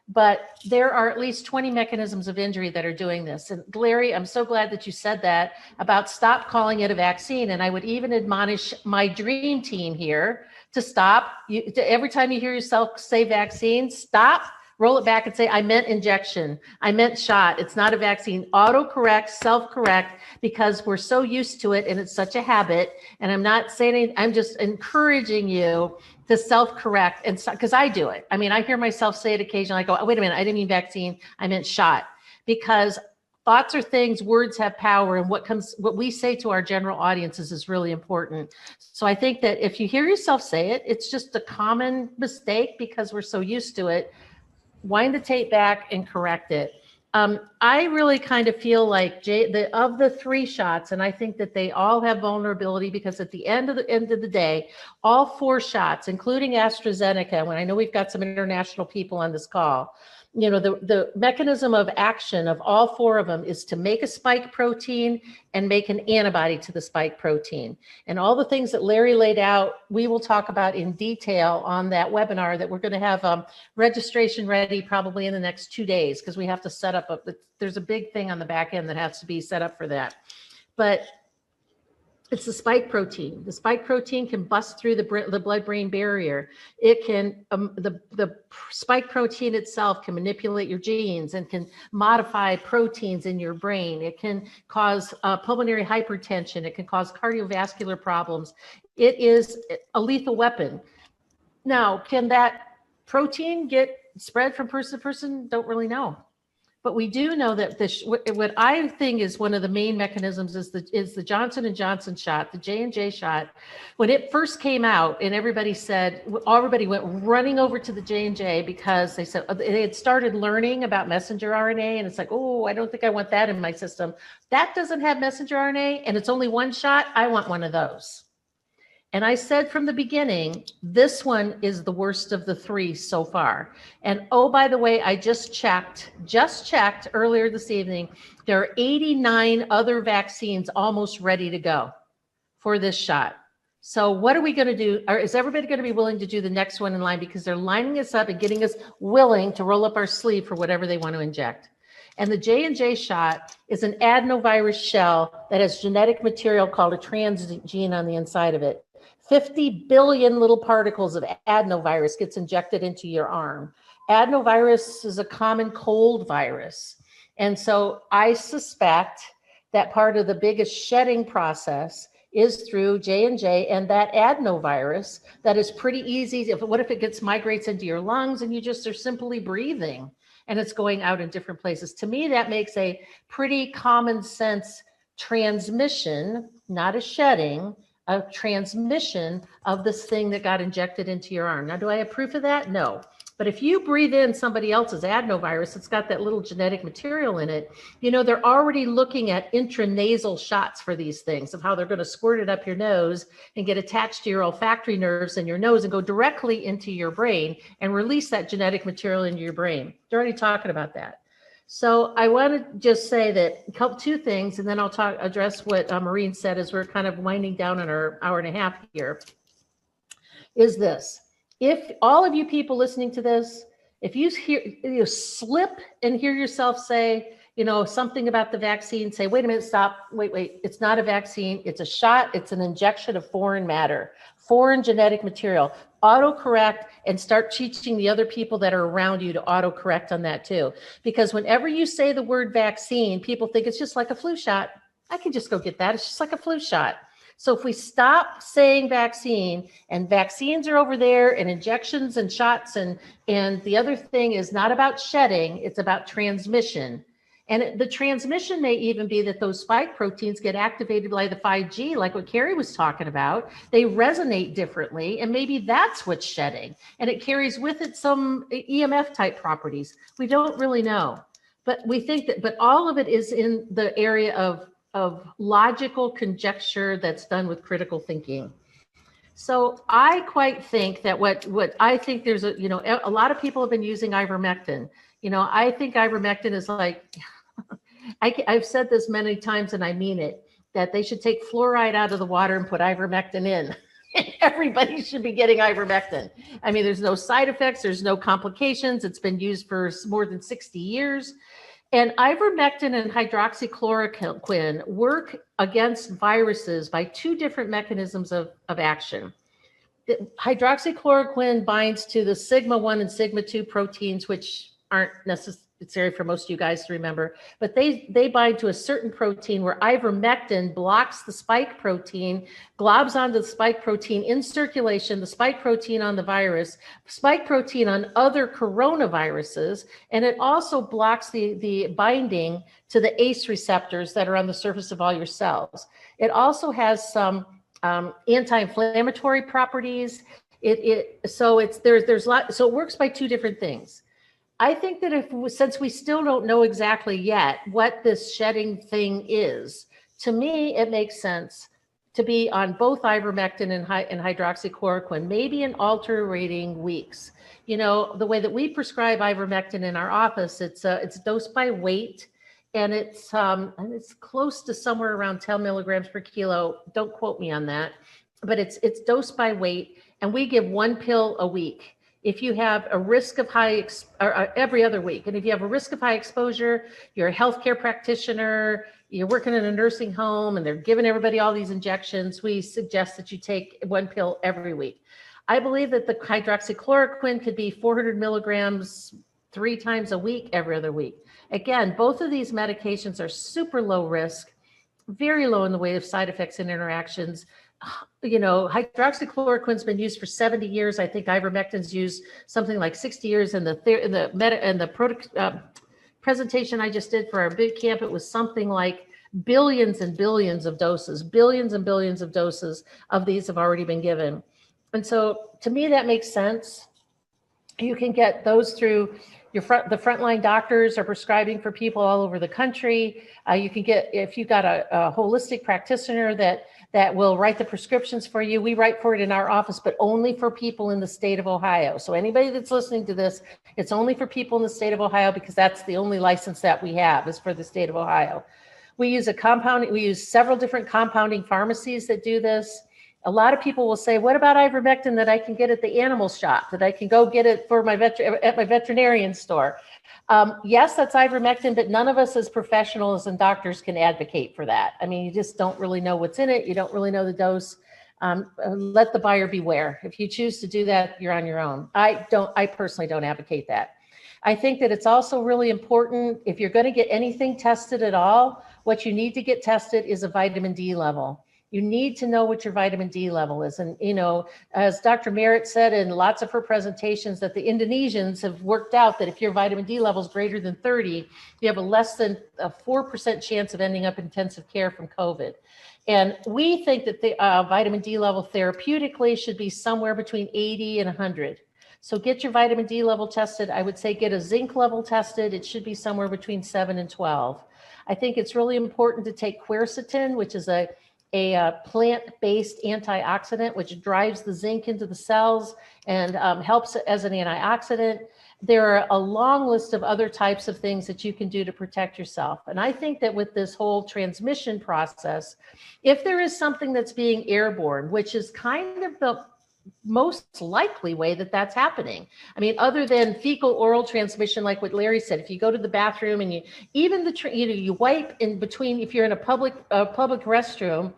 But there are at least 20 mechanisms of injury that are doing this. And Larry, I'm so glad that you said that about stop calling it a vaccine. And I would even admonish my dream team here to stop. Every time you hear yourself say vaccine, stop. Roll it back and say, I meant injection. I meant shot. It's not a vaccine. Autocorrect, self-correct, because we're so used to it and it's such a habit. And I'm not saying, I'm just encouraging you to self-correct, and because I do it. I mean, I hear myself say it occasionally. I go, oh, wait a minute, I didn't mean vaccine, I meant shot. Because thoughts are things, words have power, and what we say to our general audiences is really important. So I think that if you hear yourself say it, it's just a common mistake because we're so used to it. Wind the tape back and correct it. I really kind of feel like of the 3 shots, and I think that they all have vulnerability because at the end of the day, all 4 shots, including AstraZeneca, when I know we've got some international people on this call, you know, the mechanism of action of all 4 of them is to make a spike protein and make an antibody to the spike protein. And all the things that Larry laid out, we will talk about in detail on that webinar that we're going to have registration ready probably in the next 2 days, because we have to set up there's a big thing on the back end that has to be set up for that. But it's the spike protein. The spike protein can bust through the blood-brain barrier. It can, the spike protein itself can manipulate your genes and can modify proteins in your brain. It can cause pulmonary hypertension. It can cause cardiovascular problems. It is a lethal weapon. Now, can that protein get spread from person to person? Don't really know. But we do know that what I think is one of the main mechanisms is the Johnson & Johnson shot, the J&J shot. When it first came out and everybody went running over to the J&J because they said they had started learning about messenger RNA, and it's like, oh, I don't think I want that in my system. That doesn't have messenger RNA and it's only 1 shot. I want one of those. And I said from the beginning, this one is the worst of the 3 so far. And oh, by the way, I just checked earlier this evening, there are 89 other vaccines almost ready to go for this shot. So what are we going to do? Or is everybody going to be willing to do the next one in line? Because they're lining us up and getting us willing to roll up our sleeve for whatever they want to inject. And the J&J shot is an adenovirus shell that has genetic material called a transgene on the inside of it. 50 billion little particles of adenovirus gets injected into your arm. Adenovirus is a common cold virus. And so I suspect that part of the biggest shedding process is through J&J and that adenovirus that is pretty easy. What if it migrates into your lungs and you just are simply breathing and it's going out in different places? To me, that makes a pretty common sense transmission, not a shedding, a transmission of this thing that got injected into your arm. Now, do I have proof of that? No. But if you breathe in somebody else's adenovirus, it's got that little genetic material in it. You know, they're already looking at intranasal shots for these things, of how they're going to squirt it up your nose and get attached to your olfactory nerves in your nose and go directly into your brain and release that genetic material into your brain. They're already talking about that. So I want to just say that 2 things, and then I'll address what Maureen said as we're kind of winding down in our hour and a half here, is this. If all of you people listening to this, if you slip and hear yourself say, you know, something about the vaccine, say, wait a minute, stop, wait, it's not a vaccine, it's a shot, it's an injection of foreign matter, foreign genetic material. Autocorrect and start teaching the other people that are around you to autocorrect on that too. Because whenever you say the word vaccine, people think it's just like a flu shot. I can just go get that. It's just like a flu shot. So if we stop saying vaccine, and vaccines are over there and injections and shots, and the other thing is not about shedding, it's about transmission. And the transmission may even be that those spike proteins get activated by the 5G, like what Carrie was talking about. They resonate differently, and maybe that's what's shedding. And it carries with it some EMF type properties. We don't really know. But we think that, but all of it is in the area of logical conjecture that's done with critical thinking. So I quite think that what I think there's a lot of people have been using ivermectin. You know, I think ivermectin is like, I've said this many times and I mean it, that they should take fluoride out of the water and put ivermectin in. Everybody should be getting ivermectin. I mean, there's no side effects, there's no complications. It's been used for more than 60 years. And ivermectin and hydroxychloroquine work against viruses by 2 different mechanisms of action. Hydroxychloroquine binds to the sigma 1 and sigma 2 proteins, which aren't necessary for most of you guys to remember, but they bind to a certain protein where ivermectin blocks the spike protein, globs onto the spike protein in circulation, the spike protein on the virus, spike protein on other coronaviruses, and it also blocks the binding to the ACE receptors that are on the surface of all your cells. It also has some anti-inflammatory properties. So it works by two different things. I think that since we still don't know exactly yet what this shedding thing is, to me, it makes sense to be on both ivermectin and hydroxychloroquine, maybe in alternating weeks. You know, the way that we prescribe ivermectin in our office, it's dosed by weight, and it's close to somewhere around 10 milligrams per kilo. Don't quote me on that, but it's dosed by weight, and we give 1 pill a week. If you have a risk of every other week, and if you have a risk of high exposure, you're a healthcare practitioner, you're working in a nursing home, and they're giving everybody all these injections, we suggest that you take 1 pill every week. I believe that the hydroxychloroquine could be 400 milligrams 3 times a week, every other week. Again, both of these medications are super low risk, very low in the way of side effects and interactions. You know, hydroxychloroquine's been used for 70 years. I think ivermectin's used something like 60 years. And the presentation I just did for our big camp, it was something like billions and billions of doses, billions and billions of doses of these have already been given. And so to me, that makes sense. You can get those through the frontline doctors are prescribing for people all over the country. You can get, if you've got a holistic practitioner that will write the prescriptions for you. We write for it in our office, but only for people in the state of Ohio. So anybody that's listening to this, it's only for people in the state of Ohio, because that's the only license that we have is for the state of Ohio. We use several different compounding pharmacies that do this. A lot of people will say, what about ivermectin that I can get at the animal shop, that I can go get it for at my veterinarian store? Yes, that's ivermectin, but none of us as professionals and doctors can advocate for that. I mean, you just don't really know what's in it. You don't really know the dose. Let the buyer beware. If you choose to do that, you're on your own. I personally don't advocate that. I think that it's also really important, if you're going to get anything tested at all, what you need to get tested is a vitamin D level. You need to know what your vitamin D level is. And, you know, as Dr. Merritt said in lots of her presentations, that the Indonesians have worked out that if your vitamin D level is greater than 30, you have a less than a 4% chance of ending up in intensive care from COVID. And we think that the vitamin D level therapeutically should be somewhere between 80 and 100. So get your vitamin D level tested. I would say get a zinc level tested. It should be somewhere between 7 and 12. I think it's really important to take quercetin, which is a plant-based antioxidant, which drives the zinc into the cells and helps as an antioxidant. There are a long list of other types of things that you can do to protect yourself. And I think that with this whole transmission process, if there is something that's being airborne, which is kind of the most likely way that that's happening. I mean, other than fecal oral transmission, like what Larry said, if you go to the bathroom and you wipe in between, if you're in a public restroom,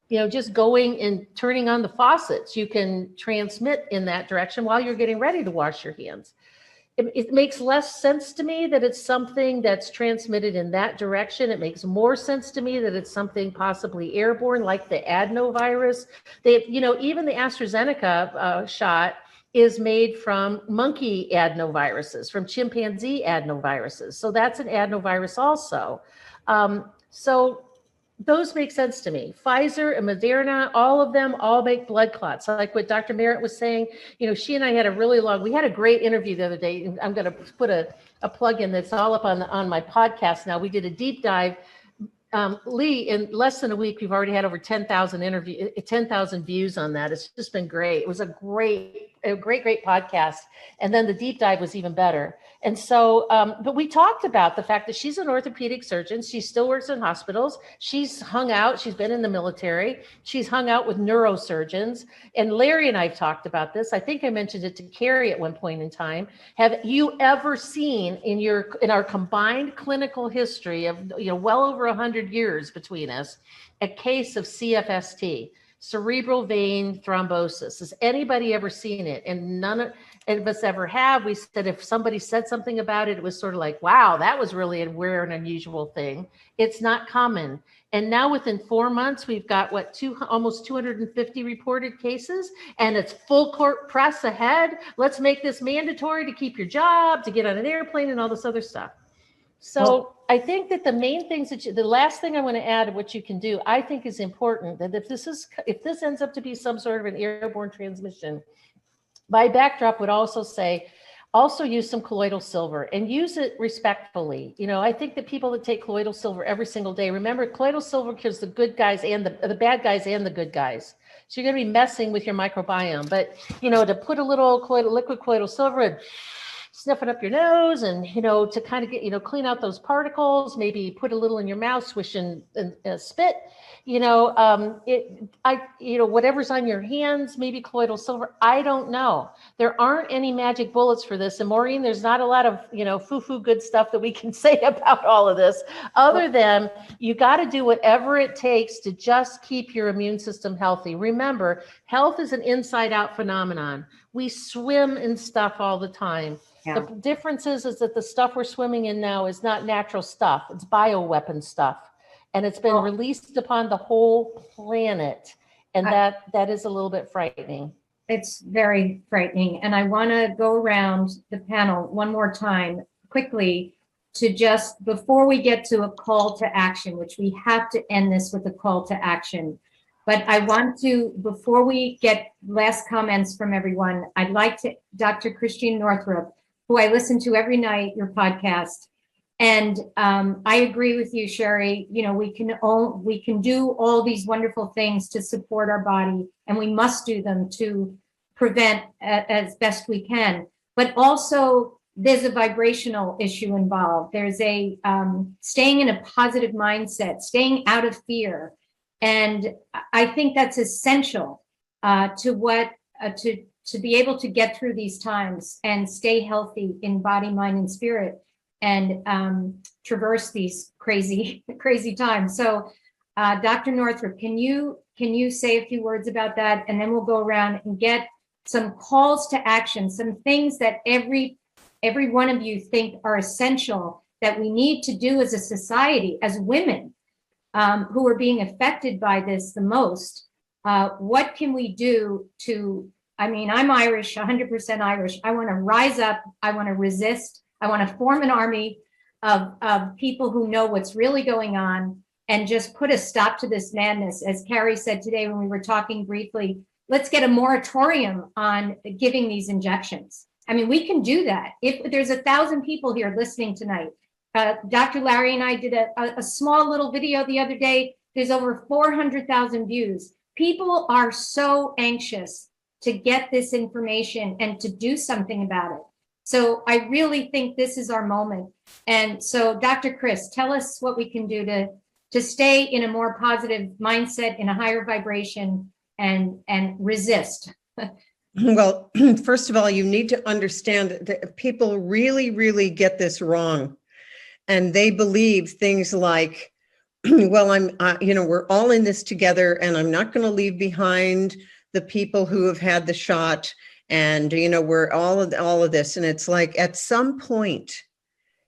you know, just going and turning on the faucets, you can transmit in that direction while you're getting ready to wash your hands. It makes less sense to me that it's something that's transmitted in that direction. It makes more sense to me that it's something possibly airborne, like the adenovirus. Even the AstraZeneca shot is made from monkey adenoviruses, from chimpanzee adenoviruses. So that's an adenovirus also. So those make sense to me. Pfizer and Moderna, all of them all make blood clots. Like what Dr. Merritt was saying, you know, she and I had we had a great interview the other day. And I'm going to put a plug in that's all up on my podcast now. We did a deep dive. Lee, in less than a week, we've already had over 10,000 views on that. It's just been great. It was a great podcast. And then the deep dive was even better. And so, but we talked about the fact that she's an orthopedic surgeon. She still works in hospitals. She's hung out. She's been in the military. She's hung out with neurosurgeons. And Larry and I have talked about this. I think I mentioned it to Carrie at one point in time. Have you ever seen in our combined clinical history of, you know, well over 100 years between us, a case of CFST, cerebral vein thrombosis? Has anybody ever seen it? And of us ever have. We said if somebody said something about it, it was sort of like, wow, that was really a rare and unusual thing. It's not common. And now within 4 months, we've got almost 250 reported cases, and it's full court press ahead. Let's make this mandatory to keep your job, to get on an airplane and all this other stuff. So I think that the main things the last thing I want to add of what you can do, I think is important, that if this ends up to be some sort of an airborne transmission, my backdrop would also say, also use some colloidal silver and use it respectfully. You know, I think that people that take colloidal silver every single day, remember colloidal silver kills the good guys and the bad guys and the good guys. So you're going to be messing with your microbiome, but you know, to put a little liquid colloidal silver and sniff it up your nose, and you know, to kind of get, you know, clean out those particles, maybe put a little in your mouth, swish and spit, you know, whatever's on your hands, maybe colloidal silver, I don't know. There aren't any magic bullets for this. And Maureen, there's not a lot of, you know, foo-foo good stuff that we can say about all of this, other than you got to do whatever it takes to just keep your immune system healthy. Remember, health is an inside out phenomenon. We swim in stuff all the time. Yeah. The difference is that the stuff we're swimming in now is not natural stuff. It's bioweapon stuff. And it's been released upon the whole planet. And that is a little bit frightening. It's very frightening. And I want to go around the panel one more time quickly to just, before we get to a call to action, which we have to end this with a call to action. But I want to, before we get last comments from everyone, I'd like to, Dr. Christine Northrup, who I listen to every night, your podcast. And I agree with you, Sherry. You know, we can do all these wonderful things to support our body, and we must do them to prevent as best we can. But also, there's a vibrational issue involved. There's a staying in a positive mindset, staying out of fear, and I think that's essential to be able to get through these times and stay healthy in body, mind, and spirit, and traverse these crazy times. So Dr. Northrup, can you say a few words about that? And then we'll go around and get some calls to action, some things that every one of you think are essential that we need to do as a society, as women who are being affected by this the most. What can we do to, I mean, I'm Irish, 100% Irish. I want to rise up. I want to resist. I want to form an army of people who know what's really going on and just put a stop to this madness. As Carrie said today when we were talking briefly, let's get a moratorium on giving these injections. I mean, we can do that. If there's 1,000 people here listening tonight, Dr. Larry and I did a small little video the other day. There's over 400,000 views. People are so anxious to get this information and to do something about it. So I really think this is our moment. And so Dr. Chris, tell us what we can do to stay in a more positive mindset, in a higher vibration, and resist. Well, first of all, you need to understand that people really, really get this wrong. And they believe things like, well, we're all in this together, and I'm not going to leave behind the people who have had the shot. And, we're all of this. And it's like, at some point,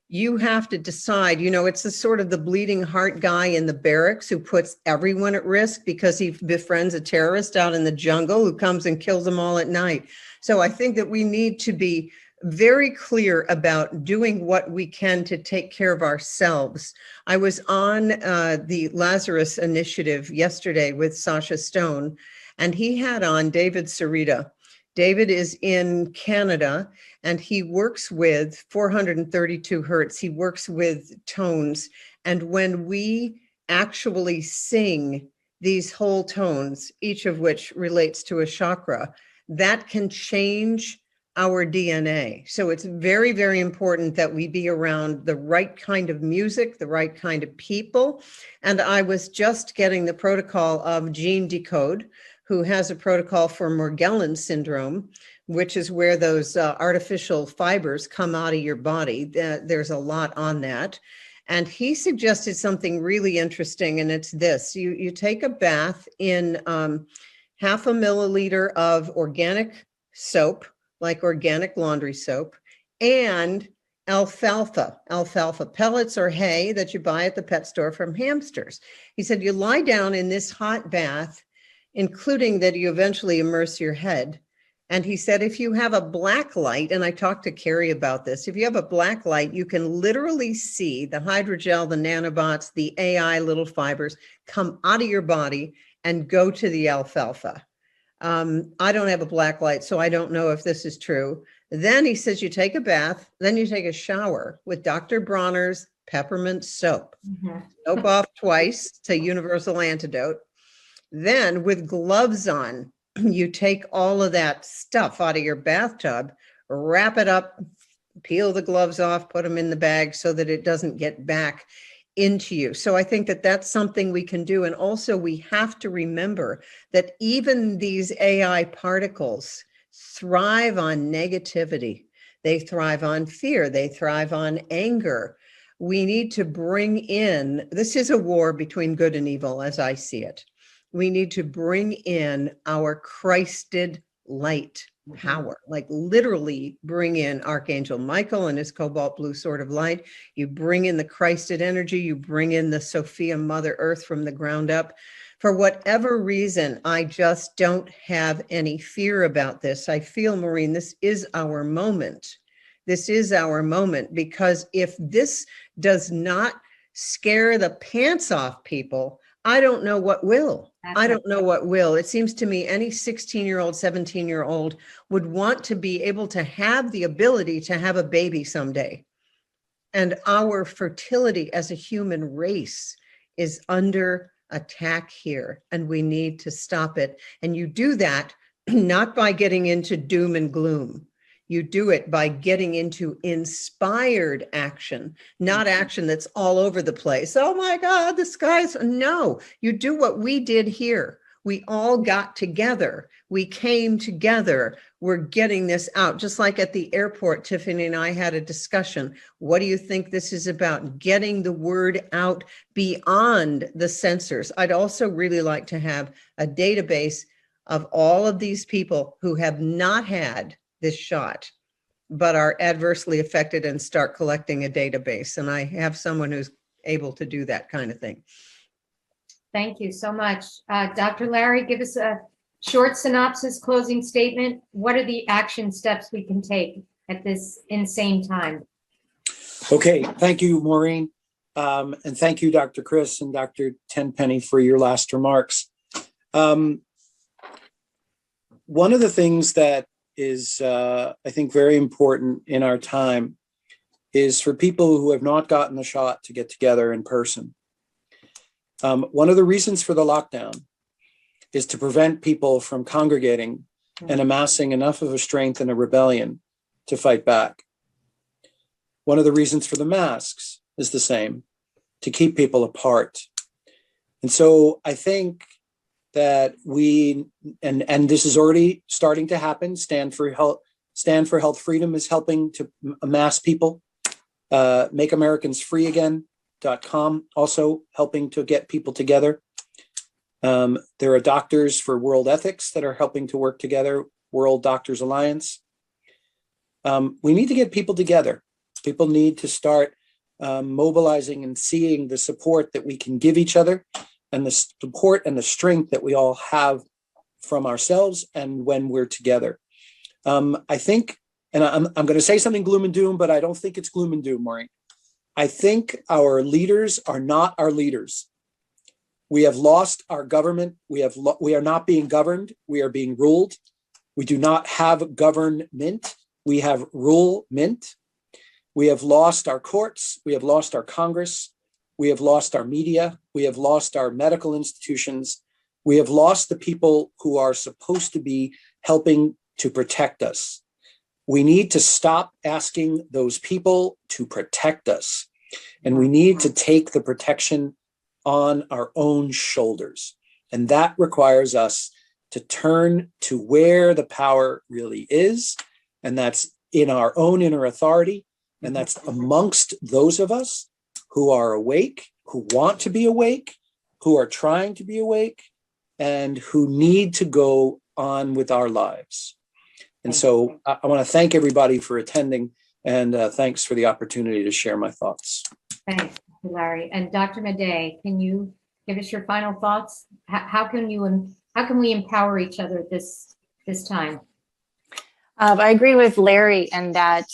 you have to decide, it's the sort of the bleeding heart guy in the barracks who puts everyone at risk because he befriends a terrorist out in the jungle who comes and kills them all at night. So I think that we need to be very clear about doing what we can to take care of ourselves. I was on the Lazarus Initiative yesterday with Sasha Stone, and he had on David Sarita. David is in Canada, and he works with 432 hertz. He works with tones. And when we actually sing these whole tones, each of which relates to a chakra, that can change our DNA. So it's very, very important that we be around the right kind of music, the right kind of people. And I was just getting the protocol of Gene Decode, who has a protocol for Morgellons syndrome, which is where those artificial fibers come out of your body. There's a lot on that. And he suggested something really interesting, and it's this. You take a bath in 0.5 milliliter of organic soap like organic laundry soap, and alfalfa pellets or hay that you buy at the pet store from hamsters. He said, you lie down in this hot bath, including that you eventually immerse your head. And he said, if you have a black light, and I talked to Carrie about this, if you have a black light, you can literally see the hydrogel, the nanobots, the AI little fibers come out of your body and go to the alfalfa. I don't have a black light, so I don't know if this is true. Then he says you take a bath, then you take a shower with Dr. Bronner's peppermint soap. Soap off twice to universal antidote. Then with gloves on, you take all of that stuff out of your bathtub, wrap it up, peel the gloves off, put them in the bag so that it doesn't get back into you. So I think that that's something we can do. And also we have to remember that even these AI particles thrive on negativity. They thrive on fear. They thrive on anger. We need to bring in, this is a war between good and evil as I see it. We need to bring in our Christed light power, like literally bring in Archangel Michael and his cobalt blue sword of light. You bring in the Christed energy, you bring in the Sophia Mother Earth from the ground up. For whatever reason, I just don't have any fear about this. I feel, Maureen, this is our moment. This is our moment, because if this does not scare the pants off people, I don't know what will. I don't know what will. It seems to me any 16-year-old, 17-year-old would want to be able to have the ability to have a baby someday. And our fertility as a human race is under attack here, and we need to stop it. And you do that not by getting into doom and gloom. You do it by getting into inspired action, not action that's all over the place. Oh my God, the sky's, no, you do what we did here. We all got together. We came together. We're getting this out. Just like at the airport, Tiffany and I had a discussion. What do you think this is about? Getting the word out beyond the censors. I'd also really like to have a database of all of these people who have not had this shot, but are adversely affected, and start collecting a database. And I have someone who's able to do that kind of thing. Thank you so much. Dr. Larry, give us a short synopsis, closing statement. What are the action steps we can take at this insane time? Okay, thank you, Maureen. And thank you, Dr. Chris and Dr. Tenpenny, for your last remarks. One of the things that is, I think, very important in our time is for people who have not gotten the shot to get together in person. One of the reasons for the lockdown is to prevent people from congregating and amassing enough of a strength and a rebellion to fight back. One of the reasons for the masks is the same, to keep people apart. And so I think that we, and this is already starting to happen. Stand for Health Freedom is helping to amass people. Make Americans Free Again.com also helping to get people together. There are Doctors for World Ethics that are helping to work together, World Doctors Alliance. We need to get people together. People need to start mobilizing and seeing the support that we can give each other, and the support and the strength that we all have from ourselves and when we're together. I think, and I'm going to say something gloom and doom, but I don't think it's gloom and doom, Maureen. I think our leaders are not our leaders. We have lost our government. We are not being governed. We are being ruled. We do not have government. We have rule-mint. We have lost our courts. We have lost our Congress. We have lost our media. We have lost our medical institutions. We have lost the people who are supposed to be helping to protect us. We need to stop asking those people to protect us. And we need to take the protection on our own shoulders. And that requires us to turn to where the power really is. And that's in our own inner authority. And that's amongst those of us who are awake, who want to be awake, who are trying to be awake, and who need to go on with our lives. And so I want to thank everybody for attending, and thanks for the opportunity to share my thoughts. Thanks, Dr. Larry. And Dr. Madej, can you give us your final thoughts? How can we empower each other this time? I agree with Larry in that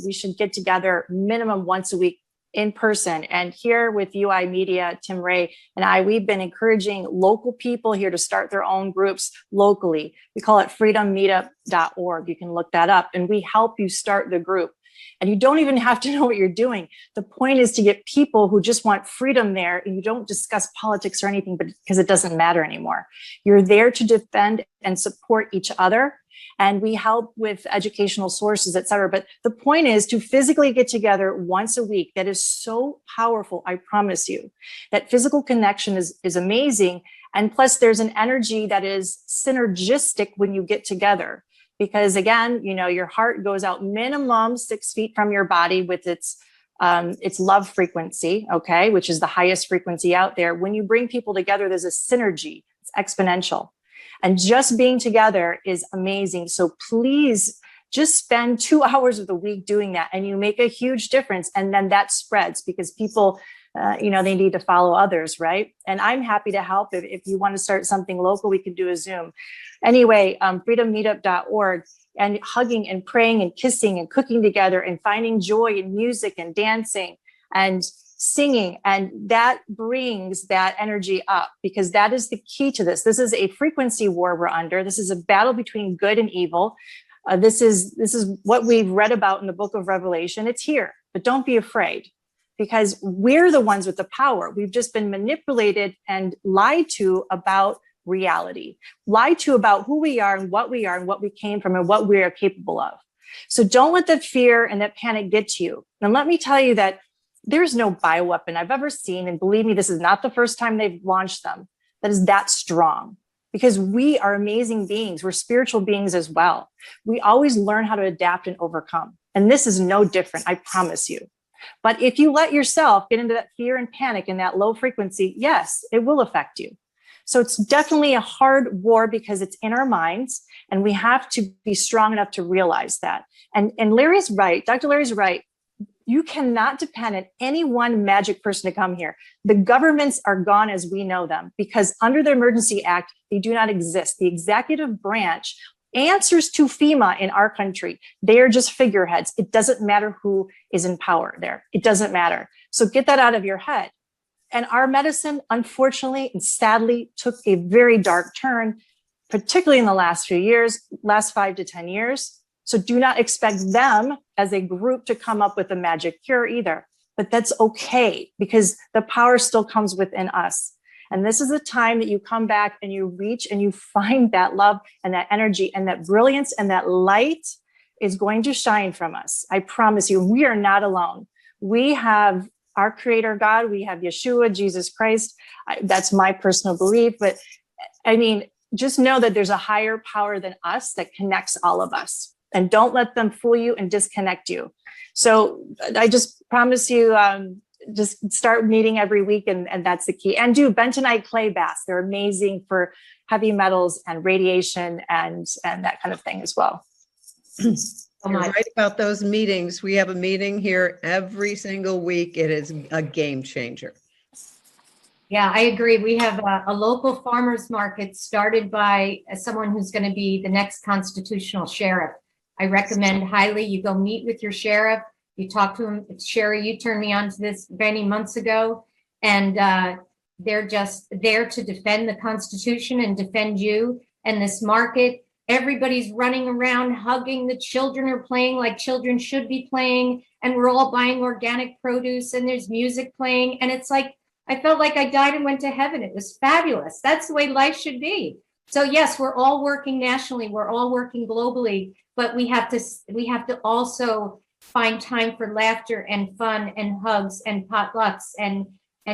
we should get together minimum once a week in person. And here with UI Media, Tim Ray and I, we've been encouraging local people here to start their own groups locally. We call it freedommeetup.org. You can look that up, and we help you start the group. And you don't even have to know what you're doing. The point is to get people who just want freedom there, and you don't discuss politics or anything, but because it doesn't matter anymore. You're there to defend and support each other. And we help with educational sources, et cetera. But the point is to physically get together once a week. That is so powerful, I promise you. That physical connection is amazing. And plus, there's an energy that is synergistic when you get together. Because again, you know, your heart goes out minimum 6 feet from your body with its love frequency, okay, which is the highest frequency out there. When you bring people together, there's a synergy. It's exponential. And just being together is amazing. So please just spend 2 hours of the week doing that, and you make a huge difference. And then that spreads because people, you know, they need to follow others, right? And I'm happy to help. If you want to start something local, we can do a Zoom. Anyway, freedommeetup.org, and hugging and praying and kissing and cooking together and finding joy in music and dancing and singing. And that brings that energy up, because that is the key to this. This is a frequency war we're under. This is a battle between good and evil. This is what we've read about in the book of Revelation. It's here, but don't be afraid, because we're the ones with the power. We've just been manipulated and lied to about reality, lied to about who we are and what we came from and what we are capable of. So don't let the fear and that panic get to you. And let me tell you that there's no bioweapon I've ever seen, and believe me, this is not the first time they've launched them, that is that strong, because we are amazing beings. We're spiritual beings as well. We always learn how to adapt and overcome. And this is no different, I promise you. But if you let yourself get into that fear and panic and that low frequency, yes, it will affect you. So it's definitely a hard war because it's in our minds, and we have to be strong enough to realize that. And Larry's right, Dr. Larry's right. You cannot depend on any one magic person to come here. The governments are gone as we know them, because under the Emergency Act, they do not exist. The executive branch answers to FEMA in our country. They are just figureheads. It doesn't matter who is in power there. It doesn't matter. So get that out of your head. And our medicine, unfortunately and sadly, took a very dark turn, particularly in the last few years, last 5 to 10 years. So do not expect them as a group to come up with a magic cure either. But that's okay, because the power still comes within us. And this is a time that you come back and you reach and you find that love and that energy and that brilliance, and that light is going to shine from us. I promise you, we are not alone. We have our creator God, we have Yeshua, Jesus Christ. That's my personal belief. But I mean, just know that there's a higher power than us that connects all of us. And don't let them fool you and disconnect you. So I just promise you, just start meeting every week, and that's the key. And do bentonite clay baths. They're amazing for heavy metals and radiation and that kind of thing as well. You're right about those meetings. We have a meeting here every single week. It is a game changer. Yeah, I agree. We have a local farmers market started by someone who's going to be the next constitutional sheriff. I recommend highly you go meet with your sheriff. You talk to him. Sherry, you turned me on to this many months ago, and they're just there to defend the Constitution and defend you. And this market, everybody's running around hugging. The children are playing like children should be playing, and we're all buying organic produce, and there's music playing. And it's like, I felt like I died and went to heaven. It was fabulous. That's the way life should be. So yes, we're all working nationally. We're all working globally, but we have to also find time for laughter and fun and hugs and potlucks and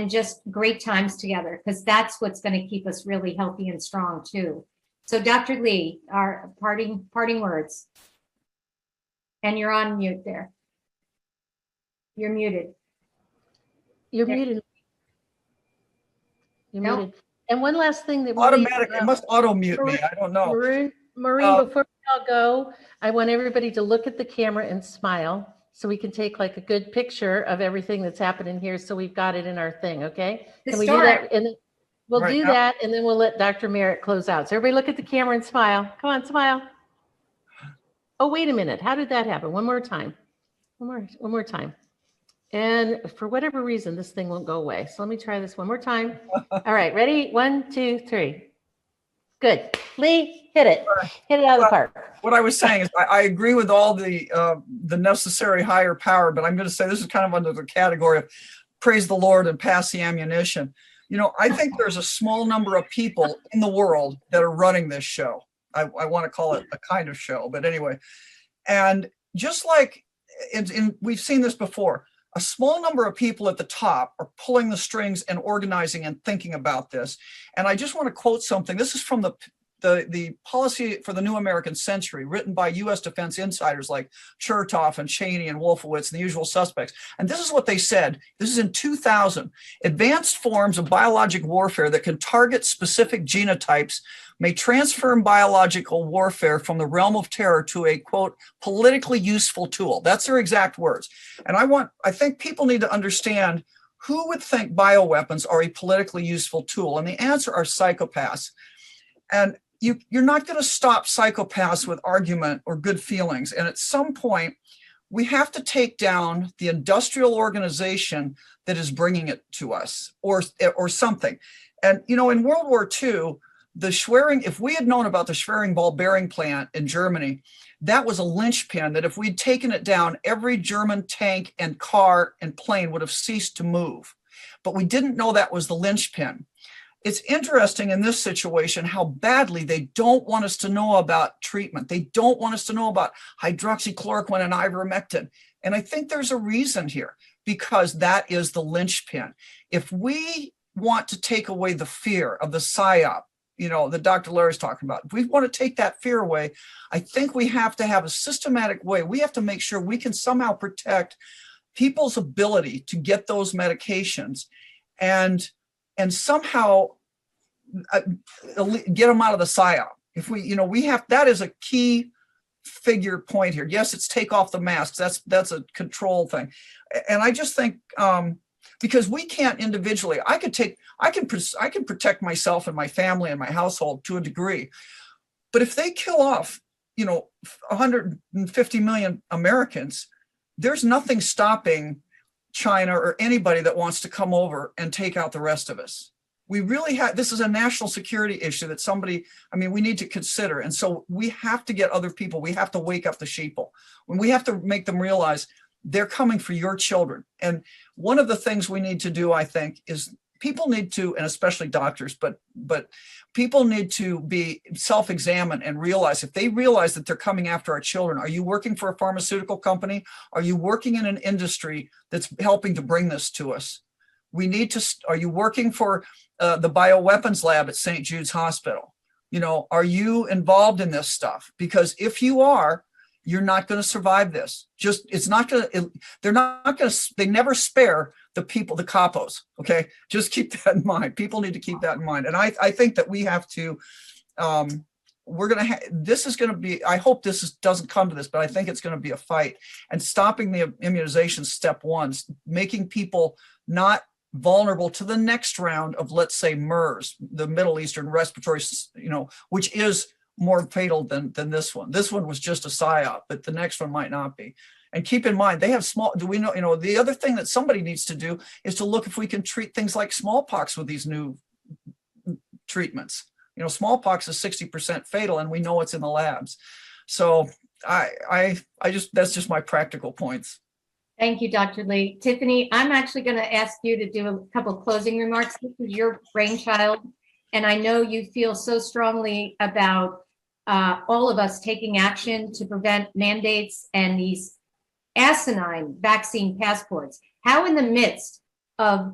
just great times together, because that's what's going to keep us really healthy and strong too. So Dr. Lee, our parting words. And you're on mute there. You're muted. You're There. muted. You're Nope. muted. And one last thing that Automatic, it must auto mute me. I don't know. Maroon, Maureen, before we all go, I want everybody to look at the camera and smile so we can take like a good picture of everything that's happening here. So we've got it in our thing, okay? Can we do that? And then we'll Right do now. that, and then we'll let Dr. Merritt close out. So everybody look at the camera and smile. Come on, smile. Oh, wait a minute. How did that happen? One more time. One more time. And for whatever reason, this thing won't go away. So let me try this one more time. All right, ready? 1, 2, 3. Good. Lee, hit it. Hit it out of the park. What I was saying is I agree with all the necessary higher power, but I'm going to say this is kind of under the category of praise the Lord and pass the ammunition. You know, I think there's a small number of people in the world that are running this show. I want to call it a kind of show, but anyway. And just like we've seen this before, a small number of people at the top are pulling the strings and organizing and thinking about this. And I just want to quote something. This is from the policy for the new American century, written by U.S. defense insiders like Chertoff and Cheney and Wolfowitz and the usual suspects. And this is what they said. This is in 2000. Advanced forms of biologic warfare that can target specific genotypes may transform biological warfare from the realm of terror to a, quote, politically useful tool. That's their exact words. And I think people need to understand who would think bioweapons are a politically useful tool. And the answer are psychopaths. And you're not going to stop psychopaths with argument or good feelings. And at some point, we have to take down the industrial organization that is bringing it to us, or something. And, you know, in World War II, if we had known about the Schwerin ball bearing plant in Germany, that was a linchpin that if we'd taken it down, every German tank and car and plane would have ceased to move. But we didn't know that was the linchpin. It's interesting in this situation how badly they don't want us to know about treatment. They don't want us to know about hydroxychloroquine and ivermectin. And I think there's a reason here, because that is the linchpin. If we want to take away the fear of the PSYOP, you know, that Dr. Larry's talking about, if we want to take that fear away, I think we have to have a systematic way. We have to make sure we can somehow protect people's ability to get those medications and somehow get them out of the PSYOP. If that is a key figure point here. Yes, it's take off the masks. That's a control thing. And I just think, because we can't individually, I can protect myself and my family and my household to a degree. But if they kill off, 150 million Americans, there's nothing stopping China or anybody that wants to come over and take out the rest of us. We really this is a national security issue that we need to consider. And so we have to get other people, we have to wake up the sheeple. When we have to make them realize they're coming for your children. And one of the things we need to do, I think, is people need to, and especially doctors, but people need to be self-examined and realize, if they realize that they're coming after our children, are you working for a pharmaceutical company? Are you working in an industry that's helping to bring this to us? Are you working for the bioweapons lab at St. Jude's Hospital? Are you involved in this stuff? Because if you are, you're not going to survive this. They never spare the people, the capos. Okay. Just keep that in mind. People need to keep that in mind. And I think that we have to, this is going to be, I hope doesn't come to this, but I think it's going to be a fight. And stopping the immunization, step one, making people not vulnerable to the next round of, let's say, MERS, the Middle Eastern respiratory, which is more fatal than this one. This one was just a PSYOP, but the next one might not be. And keep in mind, they have the other thing that somebody needs to do is to look if we can treat things like smallpox with these new treatments. Smallpox is 60% fatal, and we know it's in the labs. So that's just my practical points. Thank you, Dr. Lee. Tiffany, I'm actually going to ask you to do a couple of closing remarks. This is your brainchild, and I know you feel so strongly about all of us taking action to prevent mandates and these asinine vaccine passports. How, in the midst of,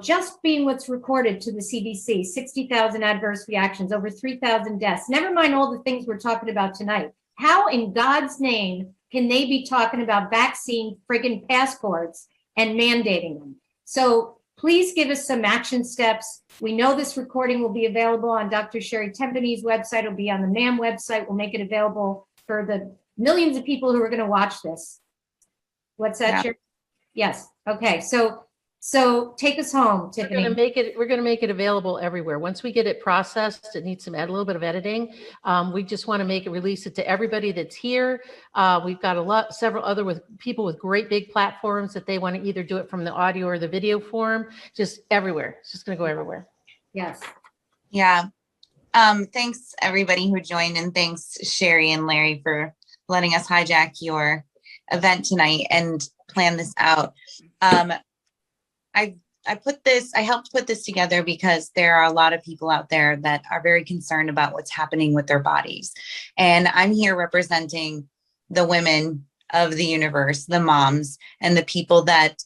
just being what's recorded to the CDC, 60,000 adverse reactions, over 3,000 deaths, never mind all the things we're talking about tonight, how in God's name can they be talking about vaccine friggin' passports and mandating them? So Please give us some action steps. We know this recording will be available on Dr. Sherry Tempany's website. It'll be on the NAM website. We'll make it available for the millions of people who are going to watch this. What's that, Yeah. Sherry? Yes. Okay. So take us home, We're Tiffany. going to make it available everywhere. Once we get it processed, it needs a little bit of editing. We just want to release it to everybody that's here. We've got several other people with great big platforms that they want to either do it from the audio or the video form, just everywhere. It's just going to go everywhere. Yes. Yeah. Thanks everybody who joined, and thanks Sherry and Larry for letting us hijack your event tonight and plan this out. I helped put this together because there are a lot of people out there that are very concerned about what's happening with their bodies. And I'm here representing the women of the universe, the moms, and the people that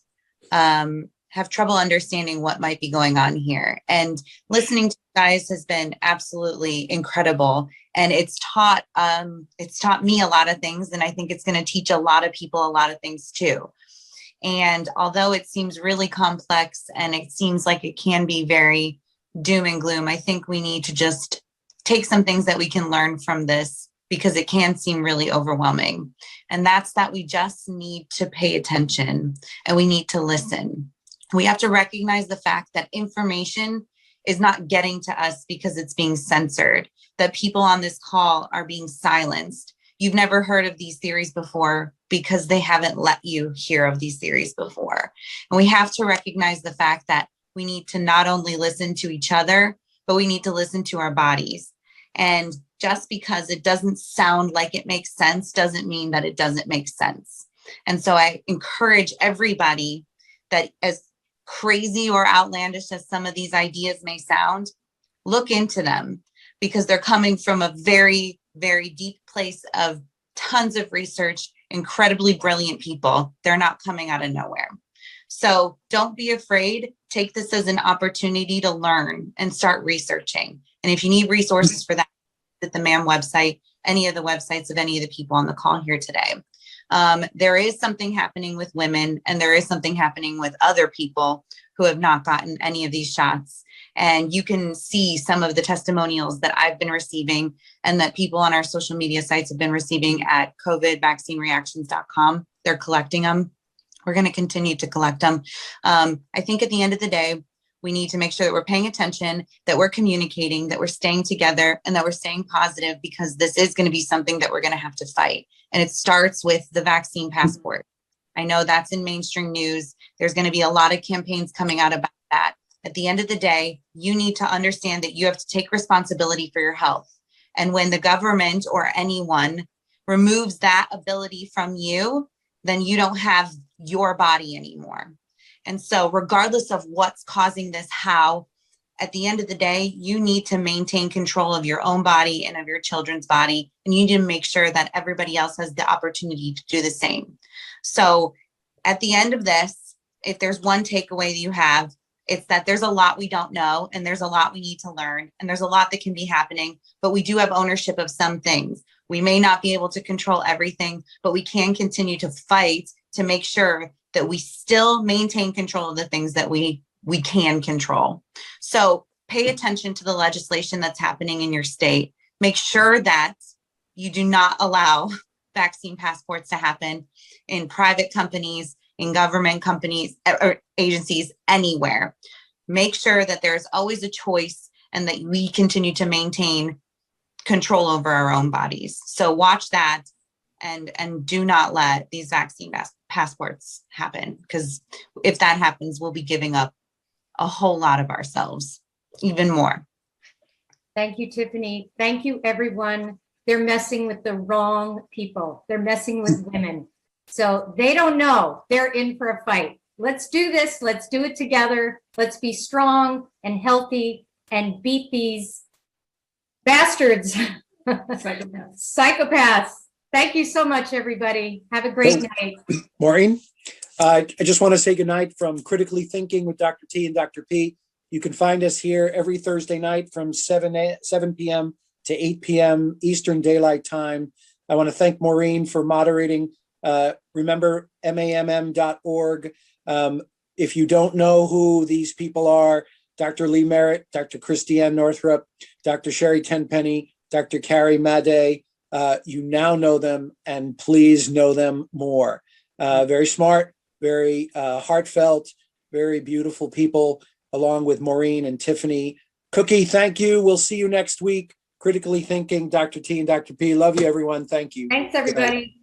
have trouble understanding what might be going on here. And listening to you guys has been absolutely incredible. And it's taught me a lot of things. And I think it's going to teach a lot of people a lot of things too. And although it seems really complex and it seems like it can be very doom and gloom, I think we need to just take some things that we can learn from this, because it can seem really overwhelming. And that's that we just need to pay attention and we need to listen. We have to recognize the fact that information is not getting to us because it's being censored, that people on this call are being silenced. You've never heard of these theories before because they haven't let you hear of these theories before. And we have to recognize the fact that we need to not only listen to each other, but we need to listen to our bodies. And just because it doesn't sound like it makes sense doesn't mean that it doesn't make sense. And so I encourage everybody that, as crazy or outlandish as some of these ideas may sound, look into them, because they're coming from a very, very deep place of tons of research, incredibly brilliant people. They're not coming out of nowhere. So don't be afraid. Take this as an opportunity to learn and start researching. And if you need resources for that, at the MAM website, any of the websites of any of the people on the call here today. There is something happening with women, and there is something happening with other people who have not gotten any of these shots. And you can see some of the testimonials that I've been receiving and that people on our social media sites have been receiving at covidvaccinereactions.com. They're collecting them. We're going to continue to collect them. I think at the end of the day, we need to make sure that we're paying attention, that we're communicating, that we're staying together, and that we're staying positive, because this is going to be something that we're going to have to fight. And it starts with the vaccine passport. I know that's in mainstream news. There's going to be a lot of campaigns coming out about that. At the end of the day, you need to understand that you have to take responsibility for your health. And when the government or anyone removes that ability from you, then you don't have your body anymore. And so regardless of what's causing this, how, at the end of the day, you need to maintain control of your own body and of your children's body. And you need to make sure that everybody else has the opportunity to do the same. So at the end of this, if there's one takeaway that you have, it's that there's a lot we don't know, and there's a lot we need to learn, and there's a lot that can be happening, but we do have ownership of some things. We may not be able to control everything, but we can continue to fight to make sure that we still maintain control of the things that we can control. So pay attention to the legislation that's happening in your state. Make sure that you do not allow vaccine passports to happen in private companies, in government companies or agencies, anywhere. Make sure that there's always a choice and that we continue to maintain control over our own bodies. So watch that and do not let these vaccine passports happen, because if that happens, we'll be giving up a whole lot of ourselves, even more. Thank you, Tiffany. Thank you, everyone. They're messing with the wrong people. They're messing with women. So they don't know. They're in for a fight. Let's do this. Let's do it together. Let's be strong and healthy and beat these bastards. Psychopaths. Thank you so much, everybody. Have a great night. Maureen, I just want to say goodnight from Critically Thinking with Dr. T and Dr. P. You can find us here every Thursday night from 7 p.m. to 8 p.m. Eastern Daylight Time. I want to thank Maureen for moderating. Remember, mamm.org If you don't know who these people are, Dr. Lee Merritt, Dr. Christiane Northrup, Dr. Sherry Tenpenny, Dr. Carrie Madej, you now know them, and please know them more. Very smart, very heartfelt, very beautiful people, along with Maureen and Tiffany. Cookie, thank you. We'll see you next week. Critically Thinking, Dr. T and Dr. P. Love you, everyone. Thank you. Thanks, Good night. everybody.